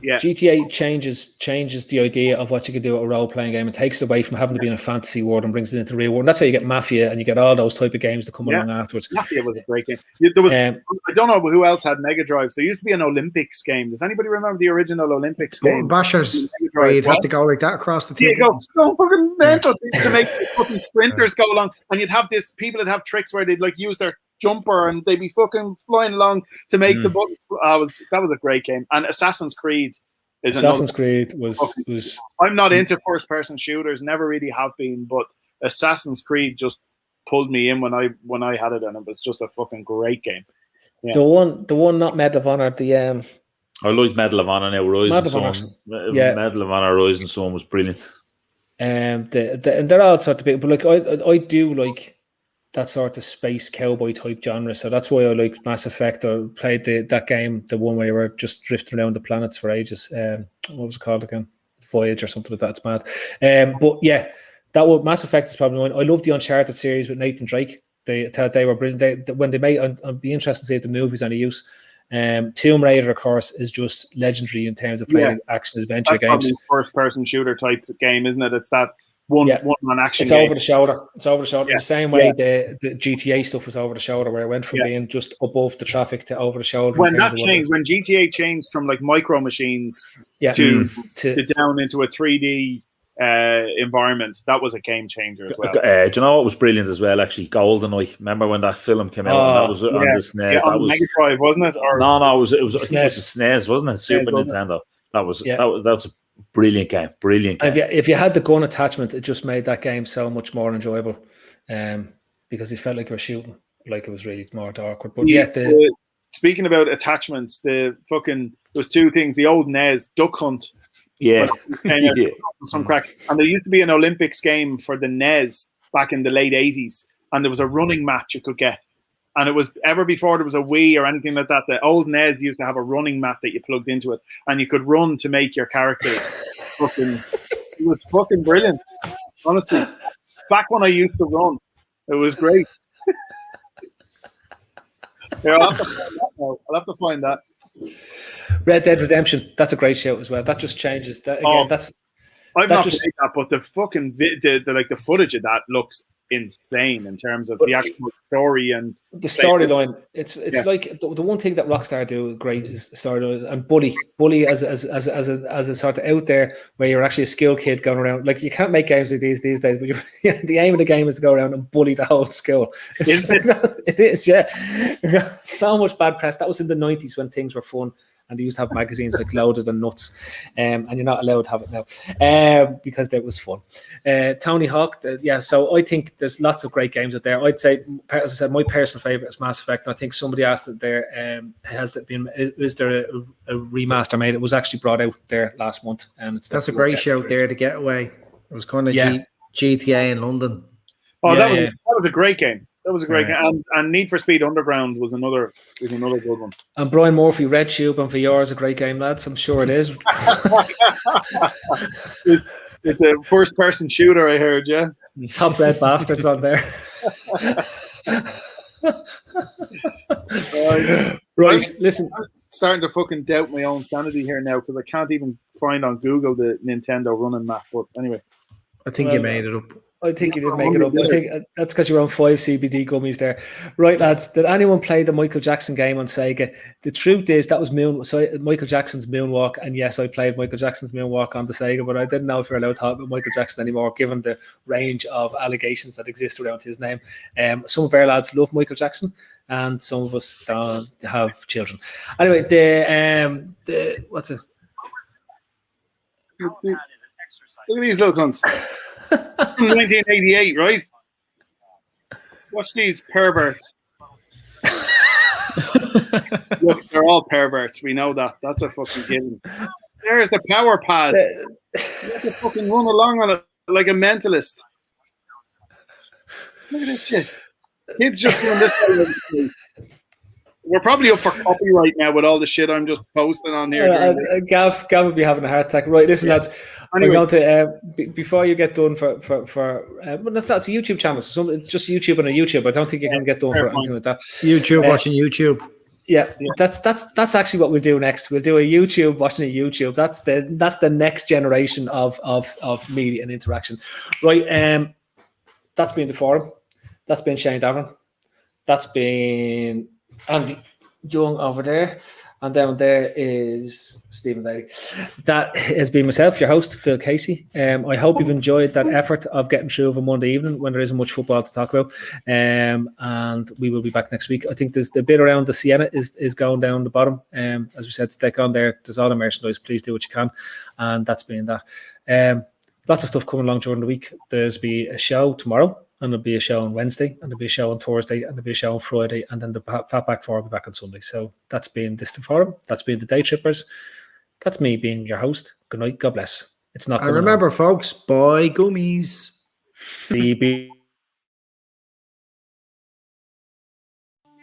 Yeah. GTA changes the idea of what you can do at a role-playing game. It takes it away from having to be in a fantasy world and brings it into the real world. And that's how you get Mafia and you get all those type of games that come along afterwards. Mafia was a great game. There was I don't know who else had Mega Drives. There used to be an Olympics game. Does anybody remember the original Olympics game? Bashers, where you'd have to go like that across the table. You go so fucking mental to make the fucking sprinters go along, and you'd have people that have tricks where they'd like use their jumper and they'd be fucking flying along to make the button. That was a great game. And Assassin's Creed was I'm not into first person shooters, never really have been, but Assassin's Creed just pulled me in when I had it, and it was just a fucking great game. Yeah. The one not Medal of Honor, I like Medal of Honor now. Medal of Honor Rising Sun was brilliant. And they're all sort of big, but like I do like that sort of space cowboy type genre, so that's why I like Mass Effect. I played that game, the one where you were just drifting around the planets for ages. What was it called again? Voyage or something like that. It's mad. But yeah, Mass Effect is probably mine. I love the Uncharted series with Nathan Drake. They thought they were brilliant. When they made, I'd be interested to see if the movie's any use. Tomb Raider, of course, is just legendary in terms of playing action adventure That's games. That's probably first-person shooter type game, isn't it? It's that one-man action It's game. over the shoulder. It's over the shoulder. Yeah. The same way the GTA stuff was over the shoulder, where it went from being just above the traffic to over the shoulder. When that changed, when GTA changed from like micro machines to down into a 3D environment, that was a game changer as well. Do you know what was brilliant as well? Actually, GoldenEye. Remember when that film came out? And that was on the SNES. Yeah, on the Mega Drive, wasn't it? Or no, it was. I think it was the SNES, wasn't it? Super Nintendo. That was a brilliant game. Brilliant game. If you had the gun attachment, it just made that game so much more enjoyable. Because it felt like you were shooting, like it was really more awkward. But speaking about attachments, there was two things. The old NES Duck Hunt. Yeah. Some crack. And there used to be an Olympics game for the NES back in the late 80s, and there was a running match you could get. And it was ever before there was a Wii or anything like that. The old NES used to have a running mat that you plugged into it, and you could run to make your characters. It was fucking brilliant. Honestly, back when I used to run, it was great. Yeah, I'll have to find that. Red Dead Redemption, that's a great show as well. That just changes. That again, I've not played that, but the fucking the footage of that looks insane in terms of the actual story and the storyline. It's like the one thing that Rockstar do great is storyline and bully as a sort of out there where you're actually a skilled kid going around. Like you can't make games like these days, but the aim of the game is to go around and bully the whole school. It is, yeah. So much bad press. That was in the 90s when things were fun. And they used to have magazines like Loaded and Nuts, and you're not allowed to have it now because that was fun. Tony Hawk, so I think there's lots of great games out there. I'd say, as I said, my personal favourite is Mass Effect, and I think somebody asked that there is there a remaster made? It was actually brought out there last month, and that's a great shout there, The Getaway. It was kind of GTA in London. Oh, that was a great game. That was a great game. And Need for Speed Underground was another good one. And Brian Murphy, Red Tube and VR is a great game, lads. I'm sure it is. It's a first-person shooter, I heard, yeah. Top Red Bastards on there. Right, listen. I'm starting to fucking doubt my own sanity here now because I can't even find on Google the Nintendo running map. But anyway. I think you made it up. I think you did make it up. I think that's because you're on 5 CBD gummies there. Right, lads, did anyone play the Michael Jackson game on Sega? The truth is that was Michael Jackson's Moonwalk, and yes, I played Michael Jackson's Moonwalk on the Sega, but I didn't know if you're allowed to talk about Michael Jackson anymore, given the range of allegations that exist around his name. Some of our lads love Michael Jackson, and some of us don't have children. Anyway, what's it? Look at these little cunts. 1988, right? Watch these perverts. Look, they're all perverts. We know that. That's a fucking given. There's the power pad. You have to fucking run along on it like a mentalist. Look at this shit. Kids just doing this. We're probably up for copyright now with all the shit I'm just posting on here. Gav would be having a heart attack. Right, listen, lads. Anyway. We're going to before you get done for it's a YouTube channel. So it's just YouTube and a YouTube. I don't think you can get done for anything like that. YouTube, watching YouTube. Yeah, that's actually what we'll do next. We'll do a YouTube watching a YouTube. That's the next generation of media and interaction. Right. That's been the forum. That's been Shane Davern. That's been Andy Young over there, and down there is Stephen Daly. That has been myself, your host, Phil Casey. I hope you've enjoyed that effort of getting through of a Monday evening when there isn't much football to talk about. And we will be back next week. I think there's the bit around the Sienna is going down the bottom. As we said, stick on there. There's all the merchandise. Please do what you can. And that's been that. Lots of stuff coming along during the week. There's be a show tomorrow. And there'll be a show on Wednesday, and there'll be a show on Thursday, and there'll be a show on Friday, and then the Fatback 4 will be back on Sunday. So that's been the forum. That's been the Daytrippers. That's me being your host. Good night. God bless. It's not. And remember, folks, buy gummies. CB.